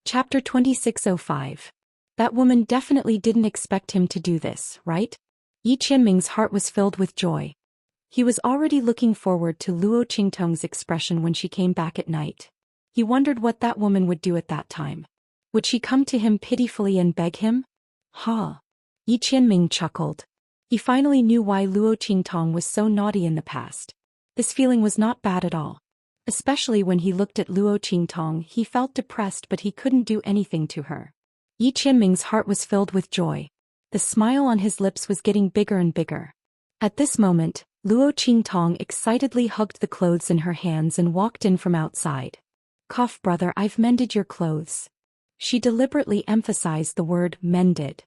Chapter 2605. That woman definitely didn't expect him to do this, right? Yi Qianming's heart was filled with joy. He was already looking forward to Luo Qingtong's expression when she came back at night. He wondered what that woman would do at that time. Would she come to him pitifully and beg him? Ha! Yi Qianming chuckled. He finally knew why Luo Qingtong was so naughty in the past. This feeling was not bad at all. Especially when he looked at Luo Qingtong, he felt depressed but he couldn't do anything to her. Yi Qianming's heart was filled with joy. The smile on his lips was getting bigger and bigger. At this moment, Luo Qingtong excitedly hugged the clothes in her hands and walked in from outside. "Cough, brother, I've mended your clothes." She deliberately emphasized the word mended.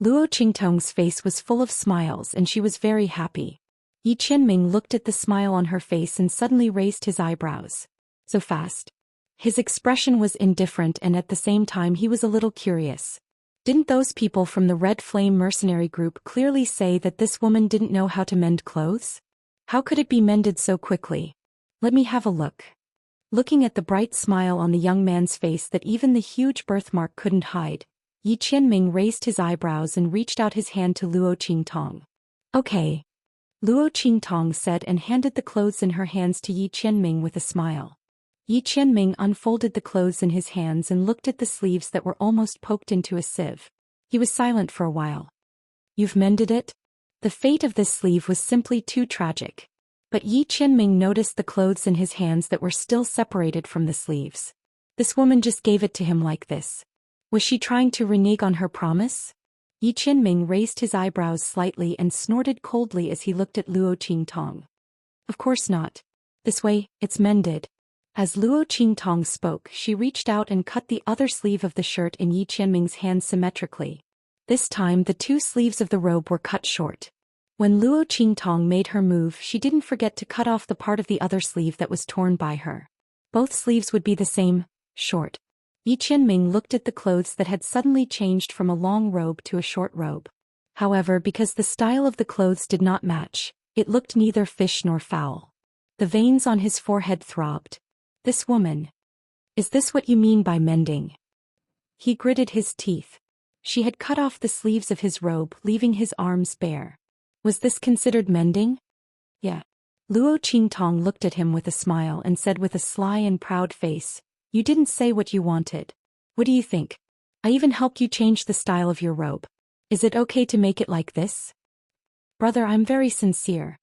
Luo Qingtong's face was full of smiles and she was very happy. Yi Qianming looked at the smile on her face and suddenly raised his eyebrows. So fast. His expression was indifferent and at the same time he was a little curious. Didn't those people from the Red Flame mercenary group clearly say that this woman didn't know how to mend clothes? How could it be mended so quickly? Let me have a look. Looking at the bright smile on the young man's face that even the huge birthmark couldn't hide, Yi Qianming raised his eyebrows and reached out his hand to Luo Qingtong. "Okay," Luo Qingtong said and handed the clothes in her hands to Yi Qianming with a smile. Yi Qianming unfolded the clothes in his hands and looked at the sleeves that were almost poked into a sieve. He was silent for a while. "You've mended it?" The fate of this sleeve was simply too tragic. But Yi Qianming noticed the clothes in his hands that were still separated from the sleeves. This woman just gave it to him like this. Was she trying to renege on her promise? Yi Qianming raised his eyebrows slightly and snorted coldly as he looked at Luo Qingtong. "Of course not. This way, it's mended." As Luo Qingtong spoke, she reached out and cut the other sleeve of the shirt in Yi Qianming's hand symmetrically. This time the two sleeves of the robe were cut short. When Luo Qingtong made her move, she didn't forget to cut off the part of the other sleeve that was torn by her. Both sleeves would be the same, short. Yi Qianming looked at the clothes that had suddenly changed from a long robe to a short robe. However, because the style of the clothes did not match, it looked neither fish nor fowl. The veins on his forehead throbbed. This woman. "Is this what you mean by mending?" He gritted his teeth. She had cut off the sleeves of his robe, leaving his arms bare. Was this considered mending? Yeah. Luo Qingtong looked at him with a smile and said with a sly and proud face, "You didn't say what you wanted. What do you think? I even helped you change the style of your robe. Is it okay to make it like this?" "Brother, I'm very sincere."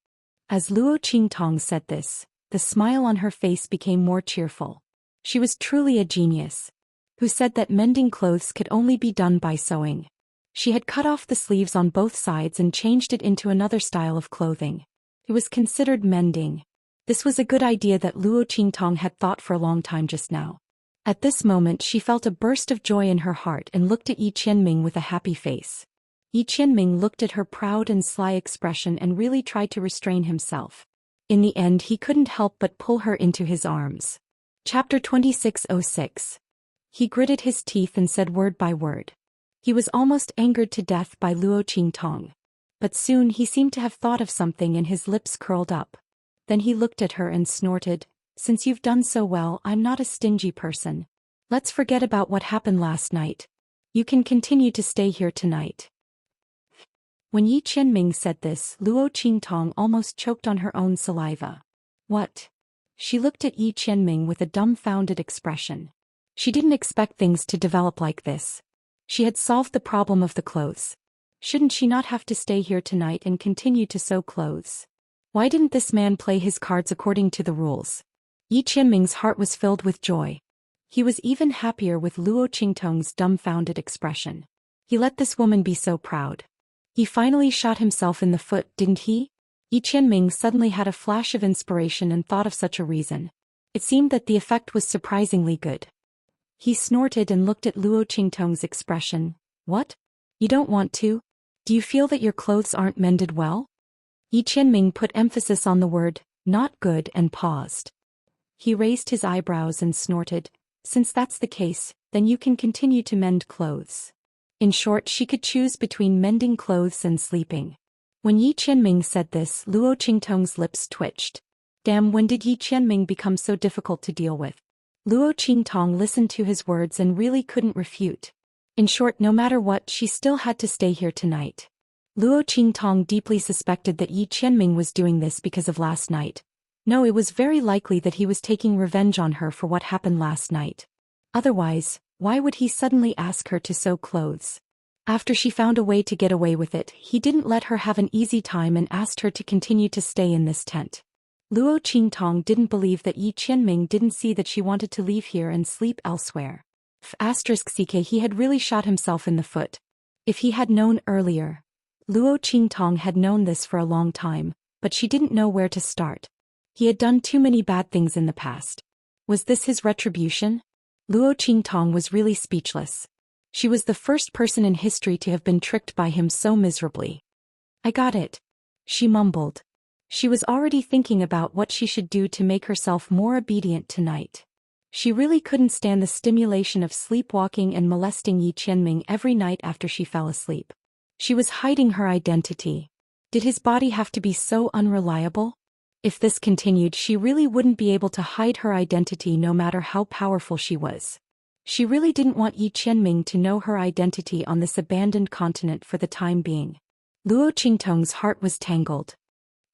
As Luo Qingtong said this, the smile on her face became more cheerful. She was truly a genius. Who said that mending clothes could only be done by sewing? She had cut off the sleeves on both sides and changed it into another style of clothing. It was considered mending. This was a good idea that Luo Qingtong had thought for a long time just now. At this moment she felt a burst of joy in her heart and looked at Yi Qianming with a happy face. Yi Qianming looked at her proud and sly expression and really tried to restrain himself. In the end he couldn't help but pull her into his arms. Chapter 2606. He gritted his teeth and said word by word. He was almost angered to death by Luo Qingtong. But soon he seemed to have thought of something and his lips curled up. Then he looked at her and snorted, "Since you've done so well, I'm not a stingy person. Let's forget about what happened last night. You can continue to stay here tonight." When Yi Qianming said this, Luo Qingtong almost choked on her own saliva. "What?" She looked at Yi Qianming with a dumbfounded expression. She didn't expect things to develop like this. She had solved the problem of the clothes. Shouldn't she not have to stay here tonight and continue to sew clothes? Why didn't this man play his cards according to the rules? Yi Qianming's heart was filled with joy. He was even happier with Luo Qingtong's dumbfounded expression. He let this woman be so proud. He finally shot himself in the foot, didn't he? Yi Qianming suddenly had a flash of inspiration and thought of such a reason. It seemed that the effect was surprisingly good. He snorted and looked at Luo Qingtong's expression. "What? You don't want to? Do you feel that your clothes aren't mended well?" Yi Qianming put emphasis on the word, "not good," and paused. He raised his eyebrows and snorted, "Since that's the case, then you can continue to mend clothes." In short, she could choose between mending clothes and sleeping. When Yi Qianming said this, Luo Qingtong's lips twitched. Damn, when did Yi Qianming become so difficult to deal with? Luo Qingtong listened to his words and really couldn't refute. In short, no matter what, she still had to stay here tonight. Luo Qingtong deeply suspected that Yi Qianming was doing this because of last night. No, it was very likely that he was taking revenge on her for what happened last night. Otherwise, why would he suddenly ask her to sew clothes? After she found a way to get away with it, he didn't let her have an easy time and asked her to continue to stay in this tent. Luo Qingtong didn't believe that Yi Qianming didn't see that she wanted to leave here and sleep elsewhere. *CK he had really shot himself in the foot. If he had known earlier. Luo Qingtong had known this for a long time, but she didn't know where to start. He had done too many bad things in the past. Was this his retribution? Luo Qingtong was really speechless. She was the first person in history to have been tricked by him so miserably. I got it. She mumbled. She was already thinking about what she should do to make herself more obedient tonight. She really couldn't stand the stimulation of sleepwalking and molesting Yi Qianming every night after she fell asleep. She was hiding her identity. Did his body have to be so unreliable? If this continued, she really wouldn't be able to hide her identity no matter how powerful she was. She really didn't want Yi Qianming to know her identity on this abandoned continent for the time being. Luo Qingtong's heart was tangled.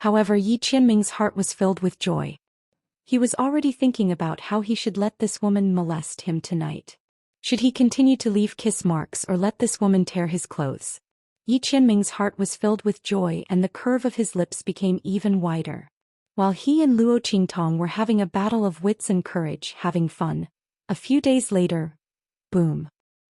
However, Yi Qianming's heart was filled with joy. He was already thinking about how he should let this woman molest him tonight. Should he continue to leave kiss marks or let this woman tear his clothes? Yi Qianming's heart was filled with joy and the curve of his lips became even wider. While he and Luo Qingtong were having a battle of wits and courage, having fun, a few days later, boom.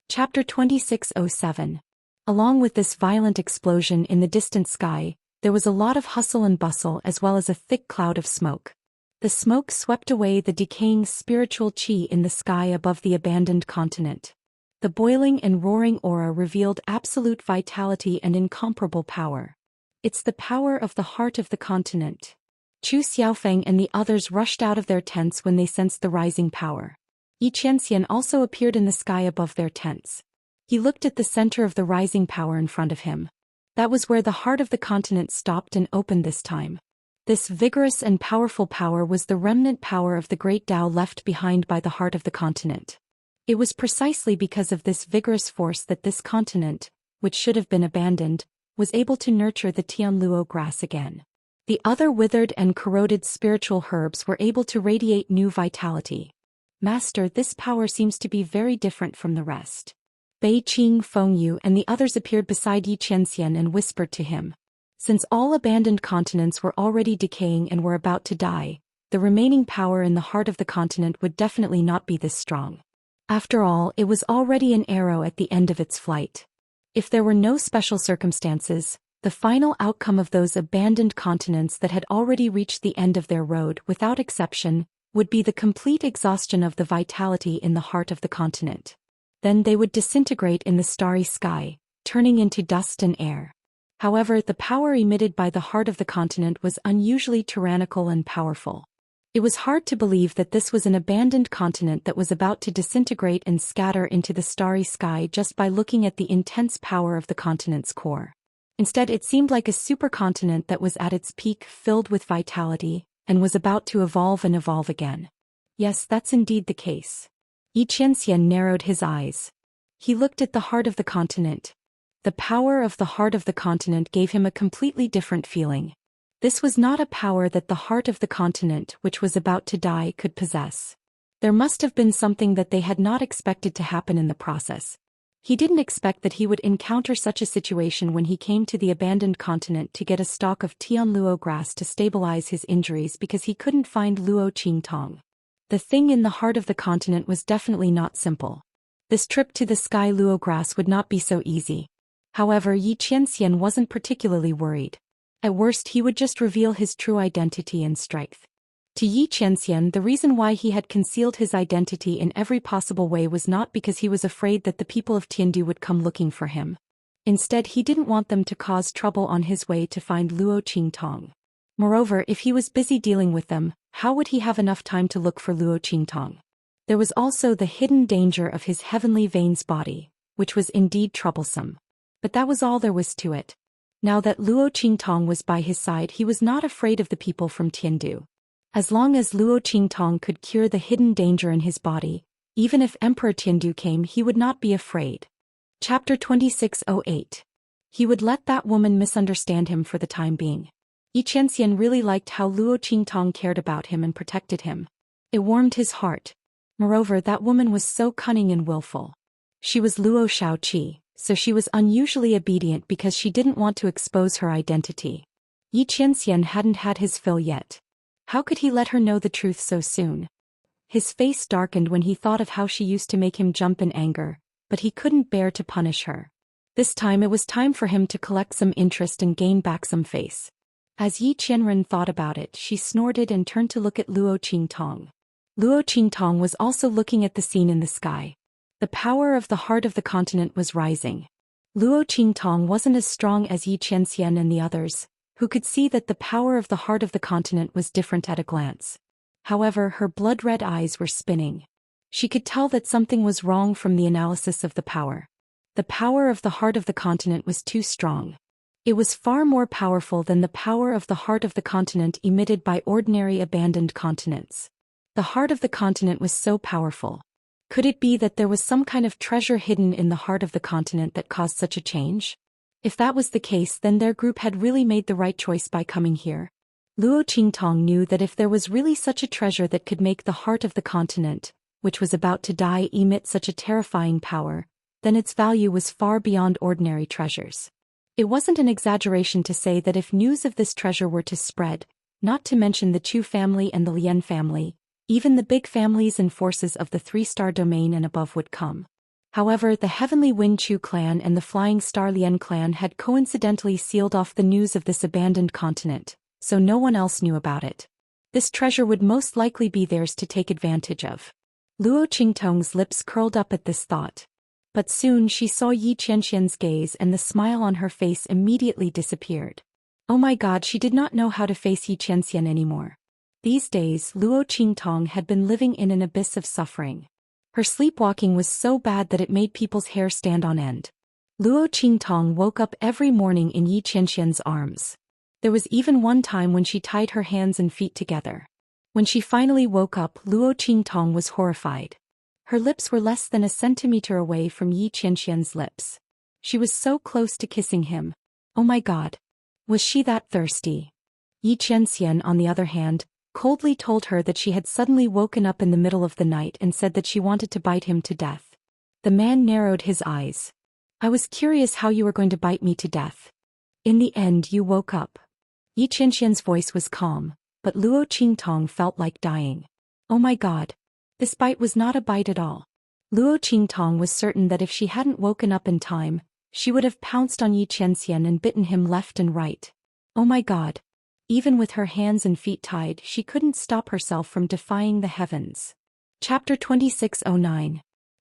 Chapter 2607. Along with this violent explosion in the distant sky, there was a lot of hustle and bustle as well as a thick cloud of smoke. The smoke swept away the decaying spiritual qi in the sky above the abandoned continent. The boiling and roaring aura revealed absolute vitality and incomparable power. It's the power of the heart of the continent. Chu Xiaofeng and the others rushed out of their tents when they sensed the rising power. Yi Qianxian also appeared in the sky above their tents. He looked at the center of the rising power in front of him. That was where the heart of the continent stopped and opened this time. This vigorous and powerful power was the remnant power of the great Tao left behind by the heart of the continent. It was precisely because of this vigorous force that this continent, which should have been abandoned, was able to nurture the Tianluo grass again. The other withered and corroded spiritual herbs were able to radiate new vitality. Master, this power seems to be very different from the rest. Bei Qing, Fengyu and the others appeared beside Yi Qianxian and whispered to him. Since all abandoned continents were already decaying and were about to die, the remaining power in the heart of the continent would definitely not be this strong. After all, it was already an arrow at the end of its flight. If there were no special circumstances, the final outcome of those abandoned continents that had already reached the end of their road, without exception, would be the complete exhaustion of the vitality in the heart of the continent. Then they would disintegrate in the starry sky, turning into dust and air. However, the power emitted by the heart of the continent was unusually tyrannical and powerful. It was hard to believe that this was an abandoned continent that was about to disintegrate and scatter into the starry sky just by looking at the intense power of the continent's core. Instead, it seemed like a supercontinent that was at its peak, filled with vitality, and was about to evolve and evolve again. Yes, that's indeed the case. Yi Qianxian narrowed his eyes. He looked at the heart of the continent. The power of the heart of the continent gave him a completely different feeling. This was not a power that the heart of the continent, which was about to die, could possess. There must have been something that they had not expected to happen in the process. He didn't expect that he would encounter such a situation when he came to the abandoned continent to get a stalk of Tianluo grass to stabilize his injuries because he couldn't find Luo Qingtong. The thing in the heart of the continent was definitely not simple. This trip to the sky Luo grass would not be so easy. However, Yi Qianxian wasn't particularly worried. At worst, he would just reveal his true identity and strength. To Yi Qianxian, the reason why he had concealed his identity in every possible way was not because he was afraid that the people of Tiandu would come looking for him. Instead, he didn't want them to cause trouble on his way to find Luo Qingtong. Moreover, if he was busy dealing with them, how would he have enough time to look for Luo Qingtong? There was also the hidden danger of his heavenly veins body, which was indeed troublesome. But that was all there was to it. Now that Luo Qingtong was by his side, he was not afraid of the people from Tiandu. As long as Luo Qingtong could cure the hidden danger in his body, even if Emperor Tiandu came, he would not be afraid. Chapter 2608. He would let that woman misunderstand him for the time being. Xianxia really liked how Luo Qingtong cared about him and protected him. It warmed his heart. Moreover, that woman was so cunning and willful. She was Luo Shaoqi, so she was unusually obedient because she didn't want to expose her identity. Xianxia hadn't had his fill yet. How could he let her know the truth so soon? His face darkened when he thought of how she used to make him jump in anger, but he couldn't bear to punish her. This time it was time for him to collect some interest and gain back some face. As Yi Qianren thought about it, she snorted and turned to look at Luo Qingtong. Luo Qingtong was also looking at the scene in the sky. The power of the heart of the continent was rising. Luo Qingtong wasn't as strong as Yi Qianxian and the others, who could see that the power of the heart of the continent was different at a glance. However, her blood-red eyes were spinning. She could tell that something was wrong from the analysis of the power. The power of the heart of the continent was too strong. It was far more powerful than the power of the heart of the continent emitted by ordinary abandoned continents. The heart of the continent was so powerful. Could it be that there was some kind of treasure hidden in the heart of the continent that caused such a change? If that was the case, then their group had really made the right choice by coming here. Luo Qingtong knew that if there was really such a treasure that could make the heart of the continent, which was about to die, emit such a terrifying power, then its value was far beyond ordinary treasures. It wasn't an exaggeration to say that if news of this treasure were to spread, not to mention the Chu family and the Lian family, even the big families and forces of the three-star domain and above would come. However, the Heavenly Wind Chu clan and the Flying Star Lian clan had coincidentally sealed off the news of this abandoned continent, so no one else knew about it. This treasure would most likely be theirs to take advantage of. Luo Qingtong's lips curled up at this thought. But soon she saw Yi Qianxian's gaze and the smile on her face immediately disappeared. Oh my God, she did not know how to face Yi Qianxian anymore. These days, Luo Qingtong had been living in an abyss of suffering. Her sleepwalking was so bad that it made people's hair stand on end. Luo Qingtong woke up every morning in Yi Qianxian's arms. There was even one time when she tied her hands and feet together. When she finally woke up, Luo Qingtong was horrified. Her lips were less than a centimeter away from Yi Qianxian's lips. She was so close to kissing him. Oh my God. Was she that thirsty? Yi Qianxian, on the other hand, coldly told her that she had suddenly woken up in the middle of the night and said that she wanted to bite him to death. The man narrowed his eyes. I was curious how you were going to bite me to death. In the end, you woke up. Yi Qianxian's voice was calm, but Luo Qingtong felt like dying. Oh my God. This bite was not a bite at all. Luo Qingtong was certain that if she hadn't woken up in time, she would have pounced on Yi Qianxian and bitten him left and right. Oh my God. Even with her hands and feet tied, she couldn't stop herself from defying the heavens. Chapter 2609.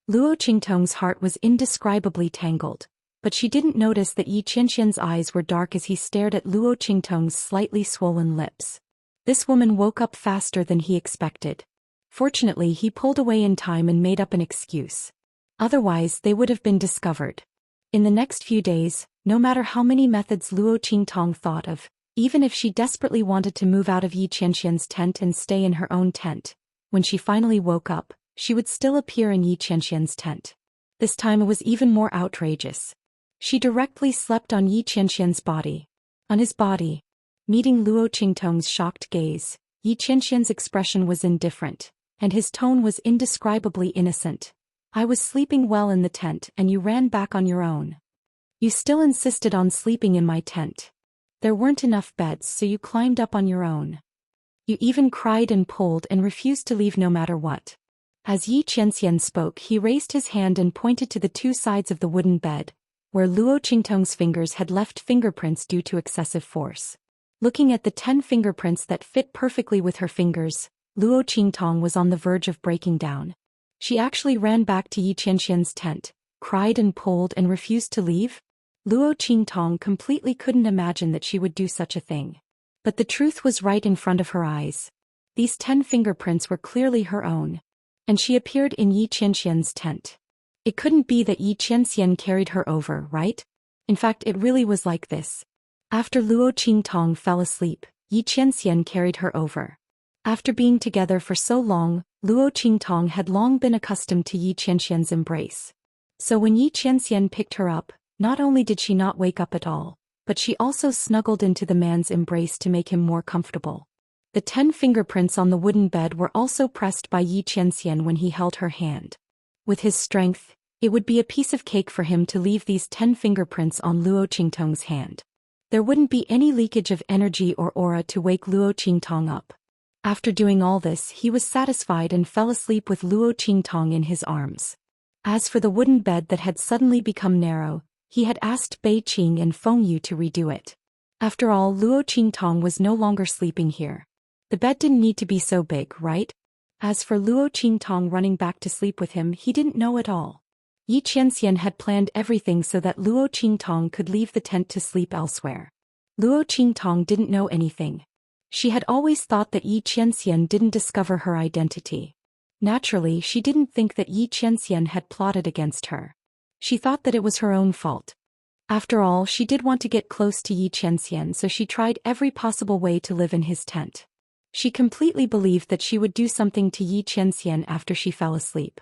Luo Qingtong's heart was indescribably tangled, but she didn't notice that Yi Qianxian's eyes were dark as he stared at Luo Qingtong's slightly swollen lips. This woman woke up faster than he expected. Fortunately, he pulled away in time and made up an excuse. Otherwise, they would have been discovered. In the next few days, no matter how many methods Luo Qingtong thought of, even if she desperately wanted to move out of Yi Qianxian's tent and stay in her own tent, when she finally woke up, she would still appear in Yi Qianxian's tent. This time it was even more outrageous. She directly slept on Yi Qianxian's body. On his body. Meeting Luo Qingtong's shocked gaze, Yi Qianxian's expression was indifferent, and his tone was indescribably innocent. I was sleeping well in the tent and you ran back on your own. You still insisted on sleeping in my tent. There weren't enough beds, so you climbed up on your own. You even cried and pulled and refused to leave no matter what. As Yi Qianxian spoke, he raised his hand and pointed to the two sides of the wooden bed, where Luo Qingtong's fingers had left fingerprints due to excessive force. Looking at the 10 fingerprints that fit perfectly with her fingers, Luo Qingtong was on the verge of breaking down. She actually ran back to Yi Qianxian's tent, cried and pulled and refused to leave? Luo Qingtong completely couldn't imagine that she would do such a thing. But the truth was right in front of her eyes. These 10 fingerprints were clearly her own. And she appeared in Yi Qianxian's tent. It couldn't be that Yi Qianxian carried her over, right? In fact, it really was like this. After Luo Qingtong fell asleep, Yi Qianxian carried her over. After being together for so long, Luo Qingtong had long been accustomed to Yi Qianxian's embrace. So when Yi Qianxian picked her up, not only did she not wake up at all, but she also snuggled into the man's embrace to make him more comfortable. The 10 fingerprints on the wooden bed were also pressed by Yi Qianxian when he held her hand. With his strength, it would be a piece of cake for him to leave these 10 fingerprints on Luo Qingtong's hand. There wouldn't be any leakage of energy or aura to wake Luo Qingtong up. After doing all this, he was satisfied and fell asleep with Luo Qingtong in his arms. As for the wooden bed that had suddenly become narrow, he had asked Bei Qing and Feng Yu to redo it. After all, Luo Qingtong was no longer sleeping here. The bed didn't need to be so big, right? As for Luo Qingtong running back to sleep with him, he didn't know at all. Yi Qianxian had planned everything so that Luo Qingtong could leave the tent to sleep elsewhere. Luo Qingtong didn't know anything. She had always thought that Yi Qianxian didn't discover her identity. Naturally, she didn't think that Yi Qianxian had plotted against her. She thought that it was her own fault. After all, she did want to get close to Yi Qianxian, so she tried every possible way to live in his tent. She completely believed that she would do something to Yi Qianxian after she fell asleep.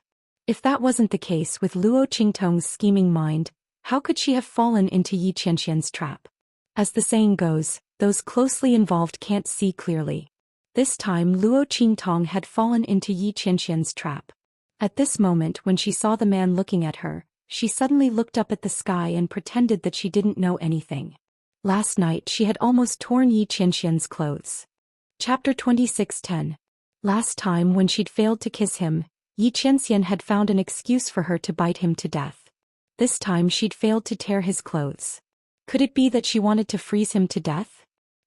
If that wasn't the case with Luo Qingtong's scheming mind, how could she have fallen into Yi Qianxian's trap? As the saying goes, those closely involved can't see clearly. This time Luo Qingtong had fallen into Yi Qianxian's trap. At this moment, when she saw the man looking at her, she suddenly looked up at the sky and pretended that she didn't know anything. Last night she had almost torn Yi Qianxian's clothes. Chapter 26:10. Last time when she'd failed to kiss him, Yi Qianxian had found an excuse for her to bite him to death. This time she'd failed to tear his clothes. Could it be that she wanted to freeze him to death?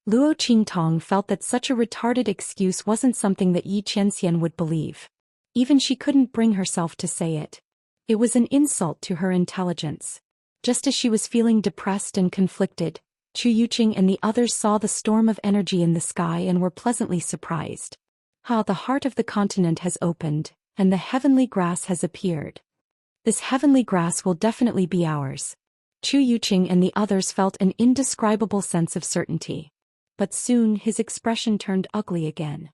Luo Qingtong felt that such a retarded excuse wasn't something that Yi Qianxian would believe. Even she couldn't bring herself to say it. It was an insult to her intelligence. Just as she was feeling depressed and conflicted, Chu Yuqing and the others saw the storm of energy in the sky and were pleasantly surprised. The heart of the continent has opened, and the heavenly grass has appeared. This heavenly grass will definitely be ours. Chu Yuqing and the others felt an indescribable sense of certainty. But soon his expression turned ugly again.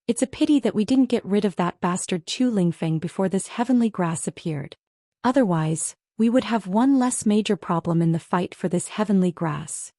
It's a pity that we didn't get rid of that bastard Chu Lingfeng before this heavenly grass appeared. Otherwise, we would have one less major problem in the fight for this heavenly grass.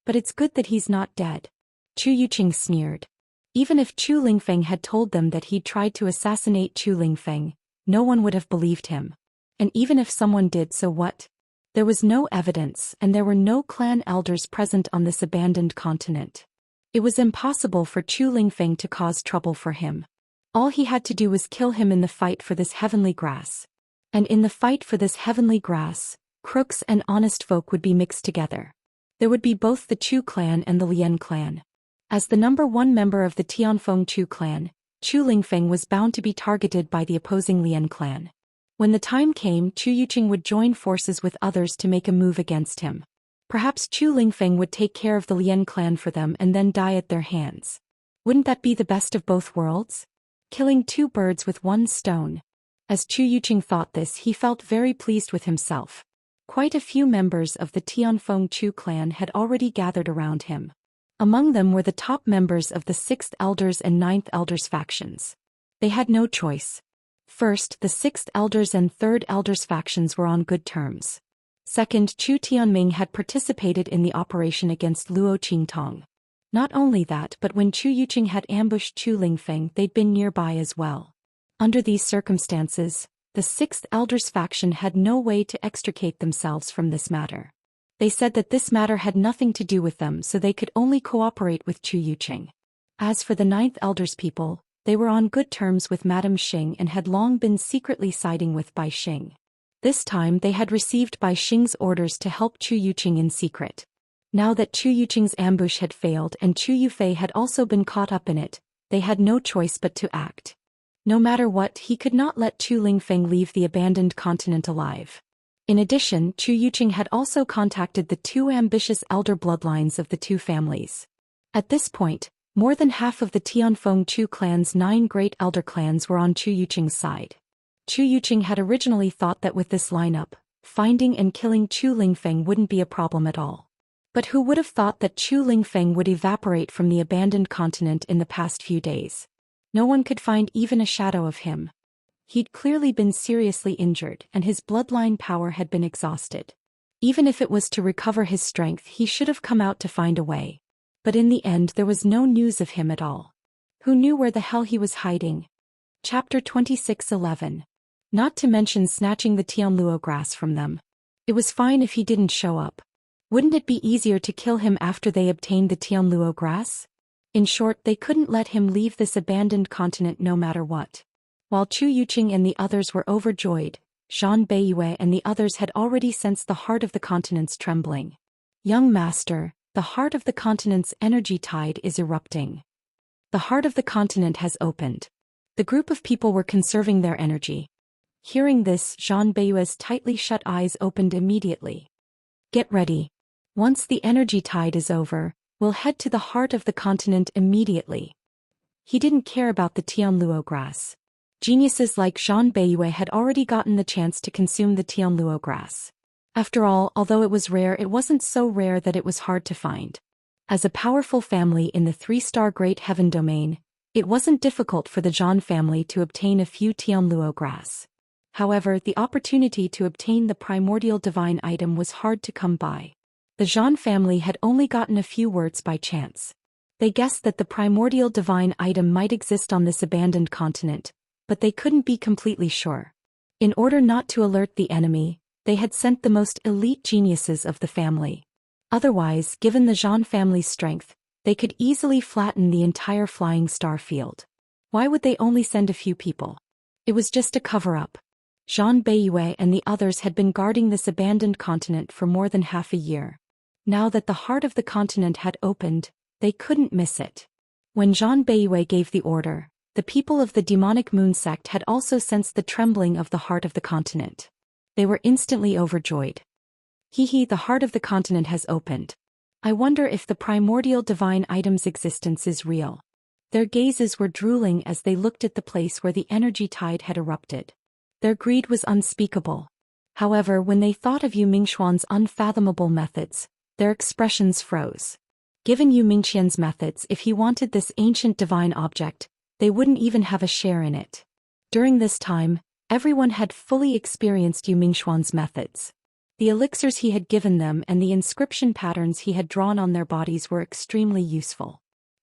But it's good that he's not dead. Chu Yuqing sneered. Even if Chu Lingfeng had told them that he'd tried to assassinate Chu Lingfeng, no one would have believed him. And even if someone did, so what? There was no evidence, and there were no clan elders present on this abandoned continent. It was impossible for Chu Lingfeng to cause trouble for him. All he had to do was kill him in the fight for this heavenly grass. And in the fight for this heavenly grass, crooks and honest folk would be mixed together. There would be both the Chu clan and the Lian clan. As the #1 member of the Tianfeng Chu clan, Chu Lingfeng was bound to be targeted by the opposing Lian clan. When the time came, Chu Yuqing would join forces with others to make a move against him. Perhaps Chu Lingfeng would take care of the Lian clan for them and then die at their hands. Wouldn't that be the best of both worlds? Killing 2 birds with 1 stone. As Chu Yuqing thought this, he felt very pleased with himself. Quite a few members of the Tianfeng Chu clan had already gathered around him. Among them were the top members of the 6th Elders and 9th Elders factions. They had no choice. First, the 6th Elders and 3rd Elders factions were on good terms. Second, Chu Tianming had participated in the operation against Luo Qingtong. Not only that, but when Chu Yuqing had ambushed Chu Lingfeng, they'd been nearby as well. Under these circumstances, the 6th Elders faction had no way to extricate themselves from this matter. They said that this matter had nothing to do with them, so they could only cooperate with Chu Yuqing. As for the 9th Elders people, they were on good terms with Madame Xing and had long been secretly siding with Bai Xing. This time they had received Bai Xing's orders to help Chu Yuqing in secret. Now that Chu Yuqing's ambush had failed and Chu Yufei had also been caught up in it, they had no choice but to act. No matter what, he could not let Chu Lingfeng leave the abandoned continent alive. In addition, Chu Yuqing had also contacted the 2 ambitious elder bloodlines of the 2 families. At this point, more than half of the Tianfeng Chu clan's 9 great elder clans were on Chu Yuqing's side. Chu Yuqing had originally thought that with this lineup, finding and killing Chu Lingfeng wouldn't be a problem at all. But who would have thought that Chu Lingfeng would evaporate from the abandoned continent in the past few days? No one could find even a shadow of him. He'd clearly been seriously injured and his bloodline power had been exhausted. Even if it was to recover his strength, he should have come out to find a way. But in the end there was no news of him at all. Who knew where the hell he was hiding? Chapter 26:11. Not to mention snatching the Tianluo grass from them. It was fine if he didn't show up. Wouldn't it be easier to kill him after they obtained the Tianluo grass? In short, they couldn't let him leave this abandoned continent no matter what. While Chu Yuqing and the others were overjoyed, Zhang Beiyue and the others had already sensed the heart of the continent's trembling. Young master, the heart of the continent's energy tide is erupting. The heart of the continent has opened. The group of people were conserving their energy. Hearing this, Zhang Beiyue's tightly shut eyes opened immediately. Get ready. Once the energy tide is over, we'll head to the heart of the continent immediately. He didn't care about the Tianluo grass. Geniuses like Zhang Beiyue had already gotten the chance to consume the Tianluo grass. After all, although it was rare, it wasn't so rare that it was hard to find. As a powerful family in the 3-star Great Heaven domain, it wasn't difficult for the Zhang family to obtain a few Tianluo grass. However, the opportunity to obtain the primordial divine item was hard to come by. The Zhang family had only gotten a few words by chance. They guessed that the primordial divine item might exist on this abandoned continent, but they couldn't be completely sure. In order not to alert the enemy, they had sent the most elite geniuses of the family. Otherwise, given the Zhang family's strength, they could easily flatten the entire flying star field. Why would they only send a few people? It was just a cover-up. Zhang Beiyue and the others had been guarding this abandoned continent for more than half a year. Now that the heart of the continent had opened, they couldn't miss it. When Zhang Beiyue gave the order, the people of the demonic moon sect had also sensed the trembling of the heart of the continent. They were instantly overjoyed. Hee, the heart of the continent has opened. I wonder if the primordial divine item's existence is real. Their gazes were drooling as they looked at the place where the energy tide had erupted. Their greed was unspeakable. However, when they thought of Yu Mingxuan's unfathomable methods, their expressions froze. Given Yu Mingxian's methods, if he wanted this ancient divine object, they wouldn't even have a share in it. During this time, everyone had fully experienced Yu Mingxuan's methods. The elixirs he had given them and the inscription patterns he had drawn on their bodies were extremely useful.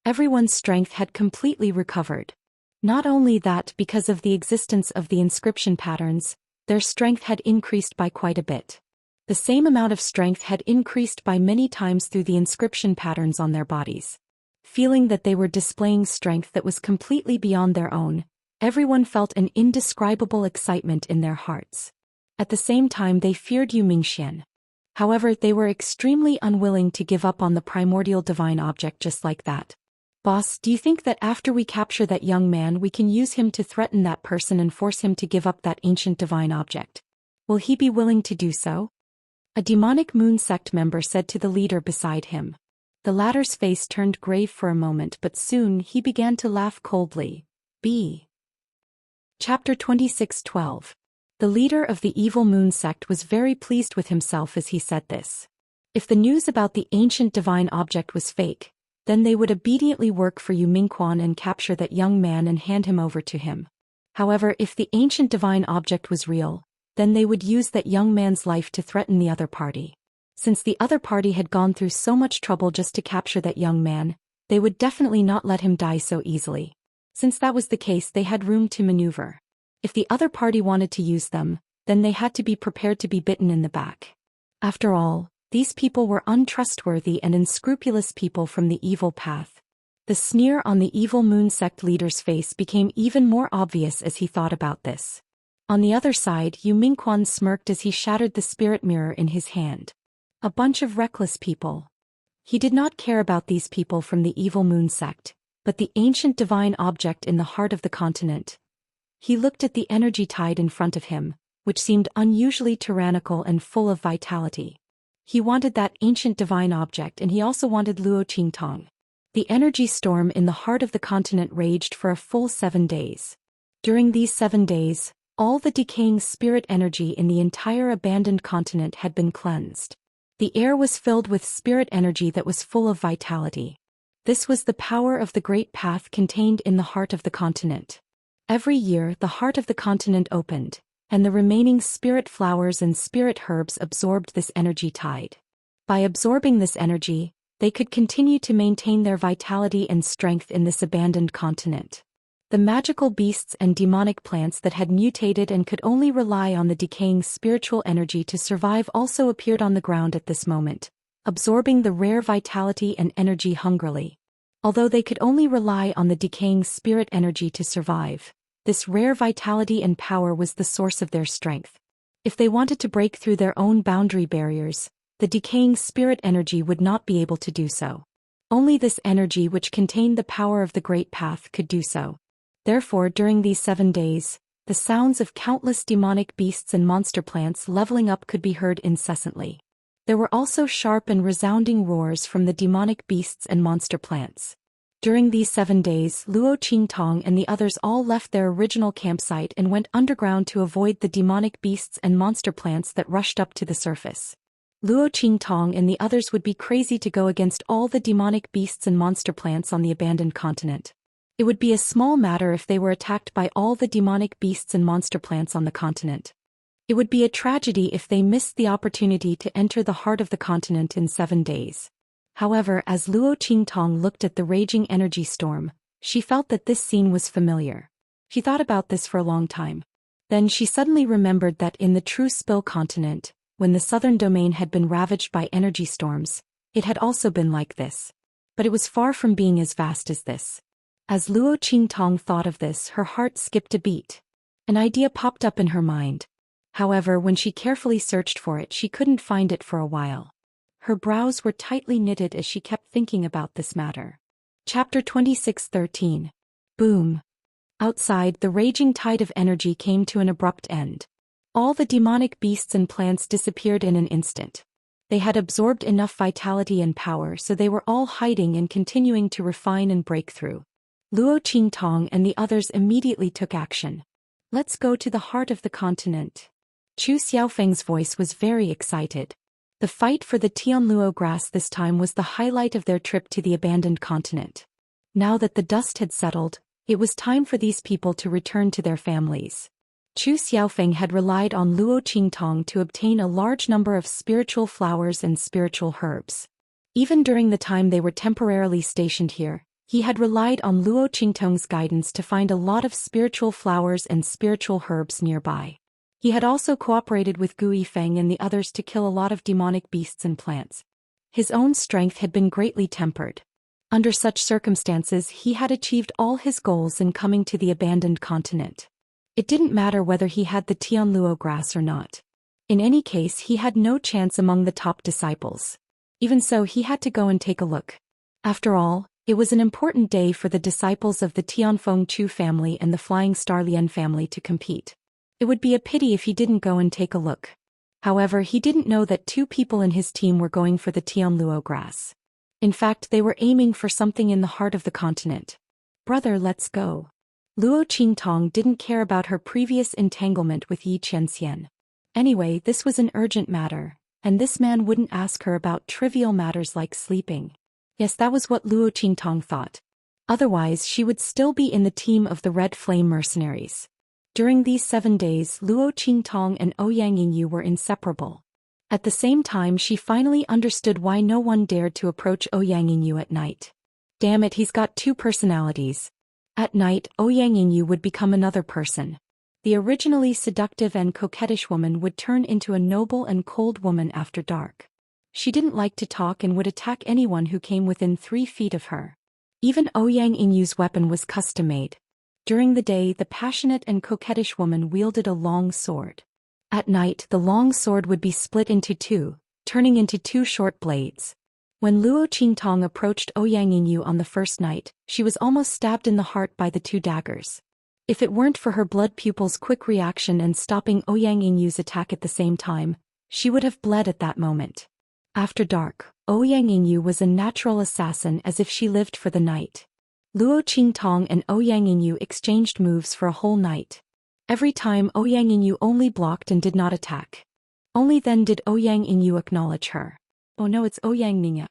Everyone's strength had completely recovered. Not only that, because of the existence of the inscription patterns, their strength had increased by quite a bit. The same amount of strength had increased by many times through the inscription patterns on their bodies. Feeling that they were displaying strength that was completely beyond their own, everyone felt an indescribable excitement in their hearts. At the same time, they feared Yu Mingxian. However, they were extremely unwilling to give up on the primordial divine object just like that. Boss, do you think that after we capture that young man we can use him to threaten that person and force him to give up that ancient divine object? Will he be willing to do so? A demonic moon sect member said to the leader beside him. The latter's face turned grave for a moment, but soon he began to laugh coldly. B. Chapter 26:12. The leader of the evil moon sect was very pleased with himself as he said this. If the news about the ancient divine object was fake, then they would obediently work for Yu Mingquan and capture that young man and hand him over to him. However, if the ancient divine object was real, then they would use that young man's life to threaten the other party. Since the other party had gone through so much trouble just to capture that young man, they would definitely not let him die so easily. Since that was the case, they had room to maneuver. If the other party wanted to use them, then they had to be prepared to be bitten in the back. After all, these people were untrustworthy and unscrupulous people from the evil path. The sneer on the evil moon sect leader's face became even more obvious as he thought about this. On the other side, Yu Mingquan smirked as he shattered the spirit mirror in his hand. A bunch of reckless people. He did not care about these people from the evil moon sect, but the ancient divine object in the heart of the continent. He looked at the energy tide in front of him, which seemed unusually tyrannical and full of vitality. He wanted that ancient divine object, and he also wanted Luo Qingtong. The energy storm in the heart of the continent raged for a full 7 days. During these 7 days, all the decaying spirit energy in the entire abandoned continent had been cleansed. The air was filled with spirit energy that was full of vitality. This was the power of the great path contained in the heart of the continent. Every year the heart of the continent opened, and the remaining spirit flowers and spirit herbs absorbed this energy tide. By absorbing this energy, they could continue to maintain their vitality and strength in this abandoned continent. The magical beasts and demonic plants that had mutated and could only rely on the decaying spiritual energy to survive also appeared on the ground at this moment, absorbing the rare vitality and energy hungrily. Although they could only rely on the decaying spirit energy to survive, this rare vitality and power was the source of their strength. If they wanted to break through their own boundary barriers, the decaying spirit energy would not be able to do so. Only this energy which contained the power of the great path could do so. Therefore, during these 7 days, the sounds of countless demonic beasts and monster plants leveling up could be heard incessantly. There were also sharp and resounding roars from the demonic beasts and monster plants. During these 7 days, Luo Qingtong and the others all left their original campsite and went underground to avoid the demonic beasts and monster plants that rushed up to the surface. Luo Qingtong and the others would be crazy to go against all the demonic beasts and monster plants on the abandoned continent. It would be a small matter if they were attacked by all the demonic beasts and monster plants on the continent. It would be a tragedy if they missed the opportunity to enter the heart of the continent in 7 days. However, as Luo Qingtong looked at the raging energy storm, she felt that this scene was familiar. She thought about this for a long time. Then she suddenly remembered that in the True Spill continent, when the southern domain had been ravaged by energy storms, it had also been like this. But it was far from being as vast as this. As Luo Qingtong thought of this, her heart skipped a beat. An idea popped up in her mind. However, when she carefully searched for it, she couldn't find it for a while. Her brows were tightly knitted as she kept thinking about this matter. Chapter 26:13. Boom. Outside, the raging tide of energy came to an abrupt end. All the demonic beasts and plants disappeared in an instant. They had absorbed enough vitality and power, so they were all hiding and continuing to refine and break through. Luo Qingtong and the others immediately took action. Let's go to the heart of the continent. Chu Xiaofeng's voice was very excited. The fight for the Tianluo grass this time was the highlight of their trip to the abandoned continent. Now that the dust had settled, it was time for these people to return to their families. Chu Xiaofeng had relied on Luo Qingtong to obtain a large number of spiritual flowers and spiritual herbs. Even during the time they were temporarily stationed here, he had relied on Luo Qingtong's guidance to find a lot of spiritual flowers and spiritual herbs nearby. He had also cooperated with Gu Yifeng and the others to kill a lot of demonic beasts and plants. His own strength had been greatly tempered. Under such circumstances, he had achieved all his goals in coming to the abandoned continent. It didn't matter whether he had the Tianluo grass or not. In any case, he had no chance among the top disciples. Even so, he had to go and take a look. After all, it was an important day for the disciples of the Tianfeng Chu family and the Flying Star Lian family to compete. It would be a pity if he didn't go and take a look. However, he didn't know that 2 people in his team were going for the Tianluo grass. In fact, they were aiming for something in the heart of the continent. Brother, let's go. Luo Qingtong didn't care about her previous entanglement with Yi Qianxian. Anyway, this was an urgent matter, and this man wouldn't ask her about trivial matters like sleeping. Yes, that was what Luo Qingtong thought. Otherwise, she would still be in the team of the Red Flame mercenaries. During these 7 days, Luo Qingtong and Ouyang Yingyu were inseparable. At the same time, she finally understood why no one dared to approach Ouyang Yingyu at night. Damn it, he's got 2 personalities. At night, Ouyang Yingyu would become another person. The originally seductive and coquettish woman would turn into a noble and cold woman after dark. She didn't like to talk and would attack anyone who came within 3 feet of her. Even Ouyang Yingyu's weapon was custom-made. During the day, the passionate and coquettish woman wielded a long sword. At night, the long sword would be split into 2, turning into 2 short blades. When Luo Qingtong approached Ouyang Yingyu on the first night, she was almost stabbed in the heart by the 2 daggers. If it weren't for her blood pupil's quick reaction and stopping Ouyang Yingyu's attack at the same time, she would have bled at that moment. After dark, Ouyang Yingyu was a natural assassin as if she lived for the night. Luo Qingtong and Ouyang Yingyu exchanged moves for a whole night. Every time Ouyang Yingyu only blocked and did not attack. Only then did Ouyang Yingyu acknowledge her. Oh no, it's Ouyang Ningya.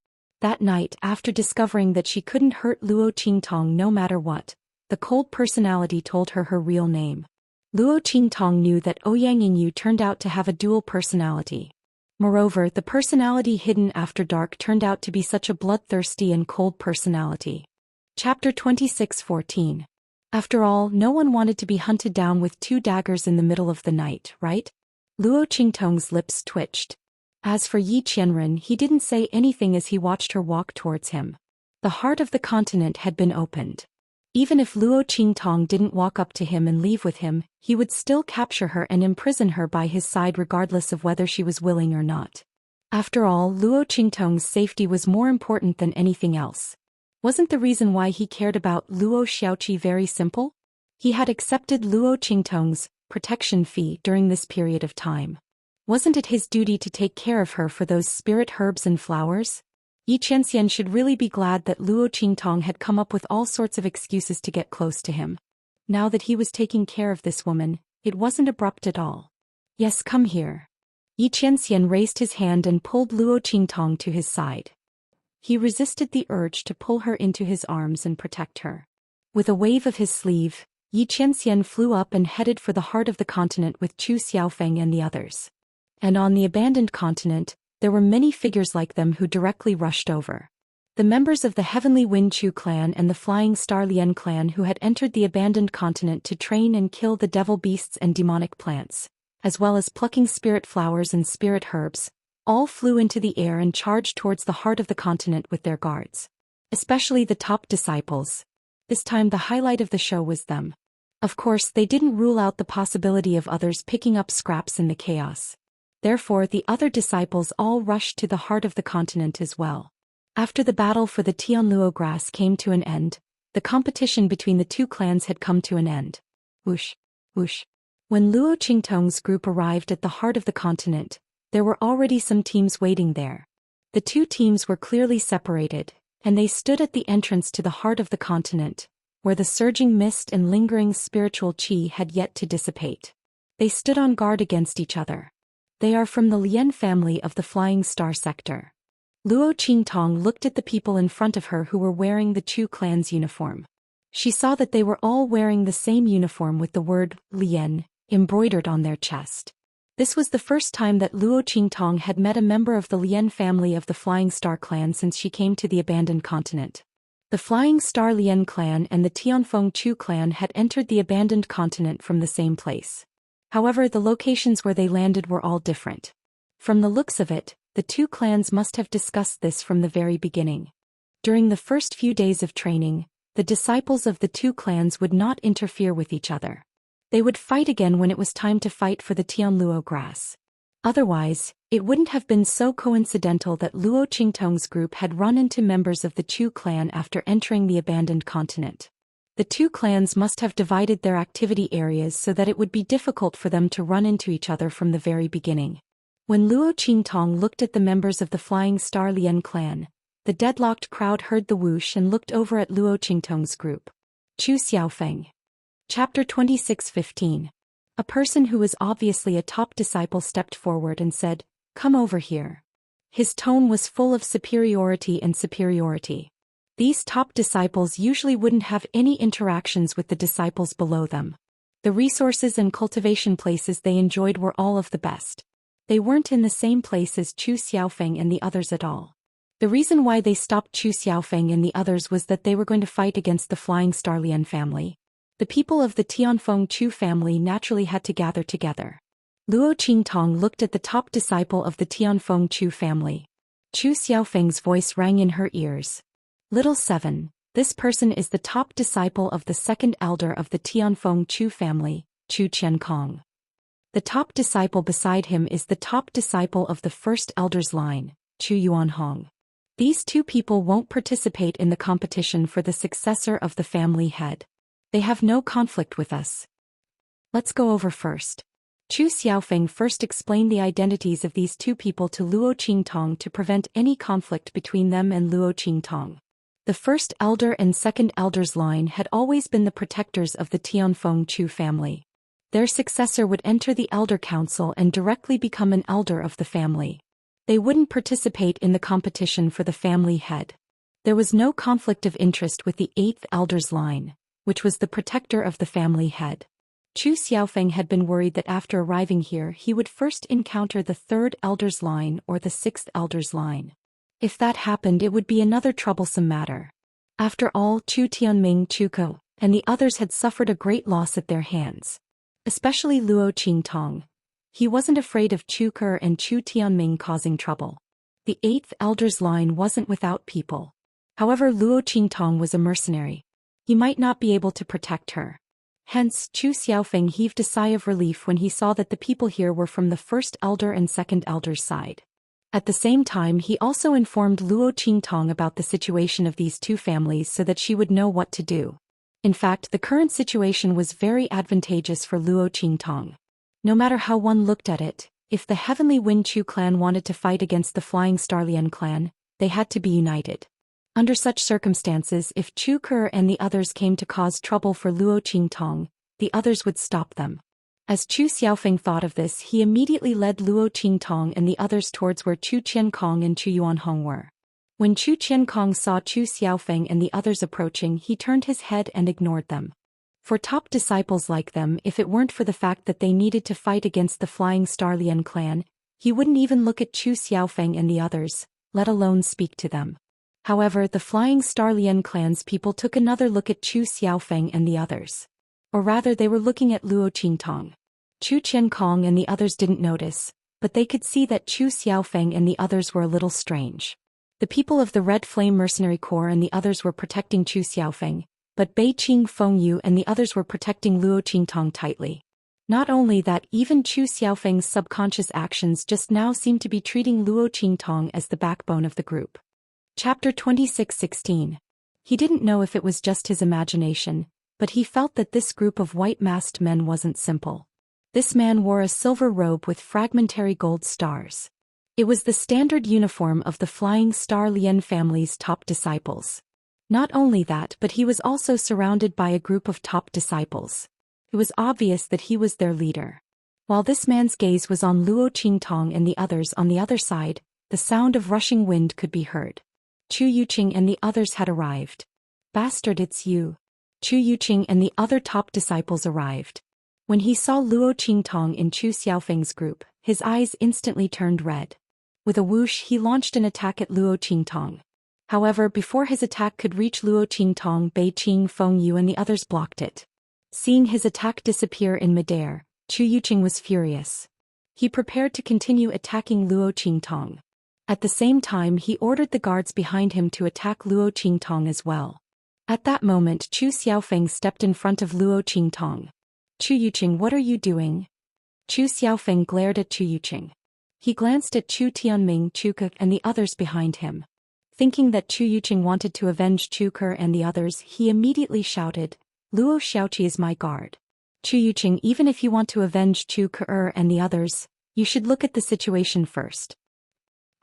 That night, after discovering that she couldn't hurt Luo Qingtong no matter what, the cold personality told her her real name. Luo Qingtong knew that Ouyang Yingyu turned out to have a dual personality. Moreover, the personality hidden after dark turned out to be such a bloodthirsty and cold personality. Chapter 26:14. After all, no one wanted to be hunted down with 2 daggers in the middle of the night, right? Luo Qingtong's lips twitched. As for Yi Qianren, he didn't say anything as he watched her walk towards him. The heart of the continent had been opened. Even if Luo Qingtong didn't walk up to him and leave with him, he would still capture her and imprison her by his side regardless of whether she was willing or not. After all, Luo Qingtong's safety was more important than anything else. Wasn't the reason why he cared about Luo Xiaoqi very simple? He had accepted Luo Qingtong's protection fee during this period of time. Wasn't it his duty to take care of her for those spirit herbs and flowers? Yi Qianxian should really be glad that Luo Qingtong had come up with all sorts of excuses to get close to him. Now that he was taking care of this woman, it wasn't abrupt at all. Yes, come here. Yi Qianxian raised his hand and pulled Luo Qingtong to his side. He resisted the urge to pull her into his arms and protect her. With a wave of his sleeve, Yi Qianxian flew up and headed for the heart of the continent with Chu Xiaofeng and the others. And on the abandoned continent, there were many figures like them who directly rushed over. The members of the Heavenly Wind Chu clan and the Flying Star Lian clan who had entered the abandoned continent to train and kill the devil beasts and demonic plants, as well as plucking spirit flowers and spirit herbs, all flew into the air and charged towards the heart of the continent with their guards. Especially the top disciples. This time the highlight of the show was them. Of course, they didn't rule out the possibility of others picking up scraps in the chaos. Therefore, the other disciples all rushed to the heart of the continent as well. After the battle for the Tianluo grass came to an end, the competition between the 2 clans had come to an end. Whoosh, whoosh. When Luo Qingtong's group arrived at the heart of the continent, there were already some teams waiting there. The 2 teams were clearly separated, and they stood at the entrance to the heart of the continent, where the surging mist and lingering spiritual qi had yet to dissipate. They stood on guard against each other. They are from the Lian family of the Flying Star sector. Luo Qingtong looked at the people in front of her who were wearing the Chu clan's uniform. She saw that they were all wearing the same uniform with the word Lian embroidered on their chest. This was the first time that Luo Qingtong had met a member of the Lian family of the Flying Star clan since she came to the abandoned continent. The Flying Star Lian clan and the Tianfeng Chu clan had entered the abandoned continent from the same place. However, the locations where they landed were all different. From the looks of it, the 2 clans must have discussed this from the very beginning. During the first few days of training, the disciples of the 2 clans would not interfere with each other. They would fight again when it was time to fight for the Tianluo grass. Otherwise, it wouldn't have been so coincidental that Luo Qingtong's group had run into members of the Chu clan after entering the abandoned continent. The 2 clans must have divided their activity areas so that it would be difficult for them to run into each other from the very beginning. When Luo Qingtong looked at the members of the Flying Star Lian clan, the deadlocked crowd heard the whoosh and looked over at Luo Qingtong's group. Chu Xiaofeng. Chapter 26:15. A person who was obviously a top disciple stepped forward and said, "Come over here." His tone was full of superiority and superiority. These top disciples usually wouldn't have any interactions with the disciples below them. The resources and cultivation places they enjoyed were all of the best. They weren't in the same place as Chu Xiaofeng and the others at all. The reason why they stopped Chu Xiaofeng and the others was that they were going to fight against the Flying Star Lian family. The people of the Tianfeng Chu family naturally had to gather together. Luo Qingtong looked at the top disciple of the Tianfeng Chu family. Chu Xiaofeng's voice rang in her ears. Little 7, this person is the top disciple of the 2nd elder of the Tianfeng Chu family, Chu Qiankong. The top disciple beside him is the top disciple of the 1st elder's line, Chu Yuanhong. These 2 people won't participate in the competition for the successor of the family head. They have no conflict with us. Let's go over first. Chu Xiaofeng first explained the identities of these 2 people to Luo Qingtong to prevent any conflict between them and Luo Qingtong. The 1st elder and 2nd elder's line had always been the protectors of the Tianfeng Chu family. Their successor would enter the elder council and directly become an elder of the family. They wouldn't participate in the competition for the family head. There was no conflict of interest with the 8th elder's line, which was the protector of the family head. Chu Xiaofeng had been worried that after arriving here he would first encounter the 3rd elder's line or the 6th elder's line. If that happened, it would be another troublesome matter. After all, Chu Tianming, Chu Ke, and the others had suffered a great loss at their hands. Especially Luo Qingtong. He wasn't afraid of Chu Ke and Chu Tianming causing trouble. The 8th elder's line wasn't without people. However, Luo Qingtong was a mercenary. He might not be able to protect her. Hence, Chu Xiaofeng heaved a sigh of relief when he saw that the people here were from the 1st elder and 2nd elder's side. At the same time, he also informed Luo Qingtong about the situation of these two families so that she would know what to do. In fact, the current situation was very advantageous for Luo Qingtong. No matter how one looked at it, if the Heavenly Wind Chu clan wanted to fight against the Flying Star Lian clan, they had to be united. Under such circumstances, if Chu Ke and the others came to cause trouble for Luo Qingtong, the others would stop them. As Chu Xiaofeng thought of this, he immediately led Luo Qingtong and the others towards where Chu Qiankong and Chu Yuanhong were. When Chu Qiankong saw Chu Xiaofeng and the others approaching, he turned his head and ignored them. For top disciples like them, if it weren't for the fact that they needed to fight against the Flying Star Lian clan, he wouldn't even look at Chu Xiaofeng and the others, let alone speak to them. However, the Flying Star Lian clan's people took another look at Chu Xiaofeng and the others. Or rather, they were looking at Luo Qingtong. Chu Qiankong and the others didn't notice, but they could see that Chu Xiaofeng and the others were a little strange. The people of the Red Flame Mercenary Corps and the others were protecting Chu Xiaofeng, but Bei Qing Fengyu and the others were protecting Luo Qingtong tightly. Not only that, even Chu Xiaofeng's subconscious actions just now seemed to be treating Luo Qingtong as the backbone of the group. Chapter 26:16. He didn't know if it was just his imagination, but he felt that this group of white-masked men wasn't simple. This man wore a silver robe with fragmentary gold stars. It was the standard uniform of the Flying Star Lian family's top disciples. Not only that, but he was also surrounded by a group of top disciples. It was obvious that he was their leader. While this man's gaze was on Luo Qingtong and the others on the other side, the sound of rushing wind could be heard. Chu Yuqing and the others had arrived. Bastard, it's you. Chu Yuqing and the other top disciples arrived. When he saw Luo Qingtong in Chu Xiaofeng's group, his eyes instantly turned red. With a whoosh, he launched an attack at Luo Qingtong. However, before his attack could reach Luo Qingtong, Bei Qing Fengyu and the others blocked it. Seeing his attack disappear in midair, Chu Yuqing was furious. He prepared to continue attacking Luo Qingtong. At the same time, he ordered the guards behind him to attack Luo Qingtong as well. At that moment, Chu Xiaofeng stepped in front of Luo Qingtong. Chu Yuqing, what are you doing? Chu Xiaofeng glared at Chu Yuqing. He glanced at Chu Tianming, Chu Ke, and the others behind him. Thinking that Chu Yuqing wanted to avenge Chu Ke and the others, he immediately shouted, Luo Xiaoqi is my guard. Chu Yuqing, even if you want to avenge Chu Ke and the others, you should look at the situation first.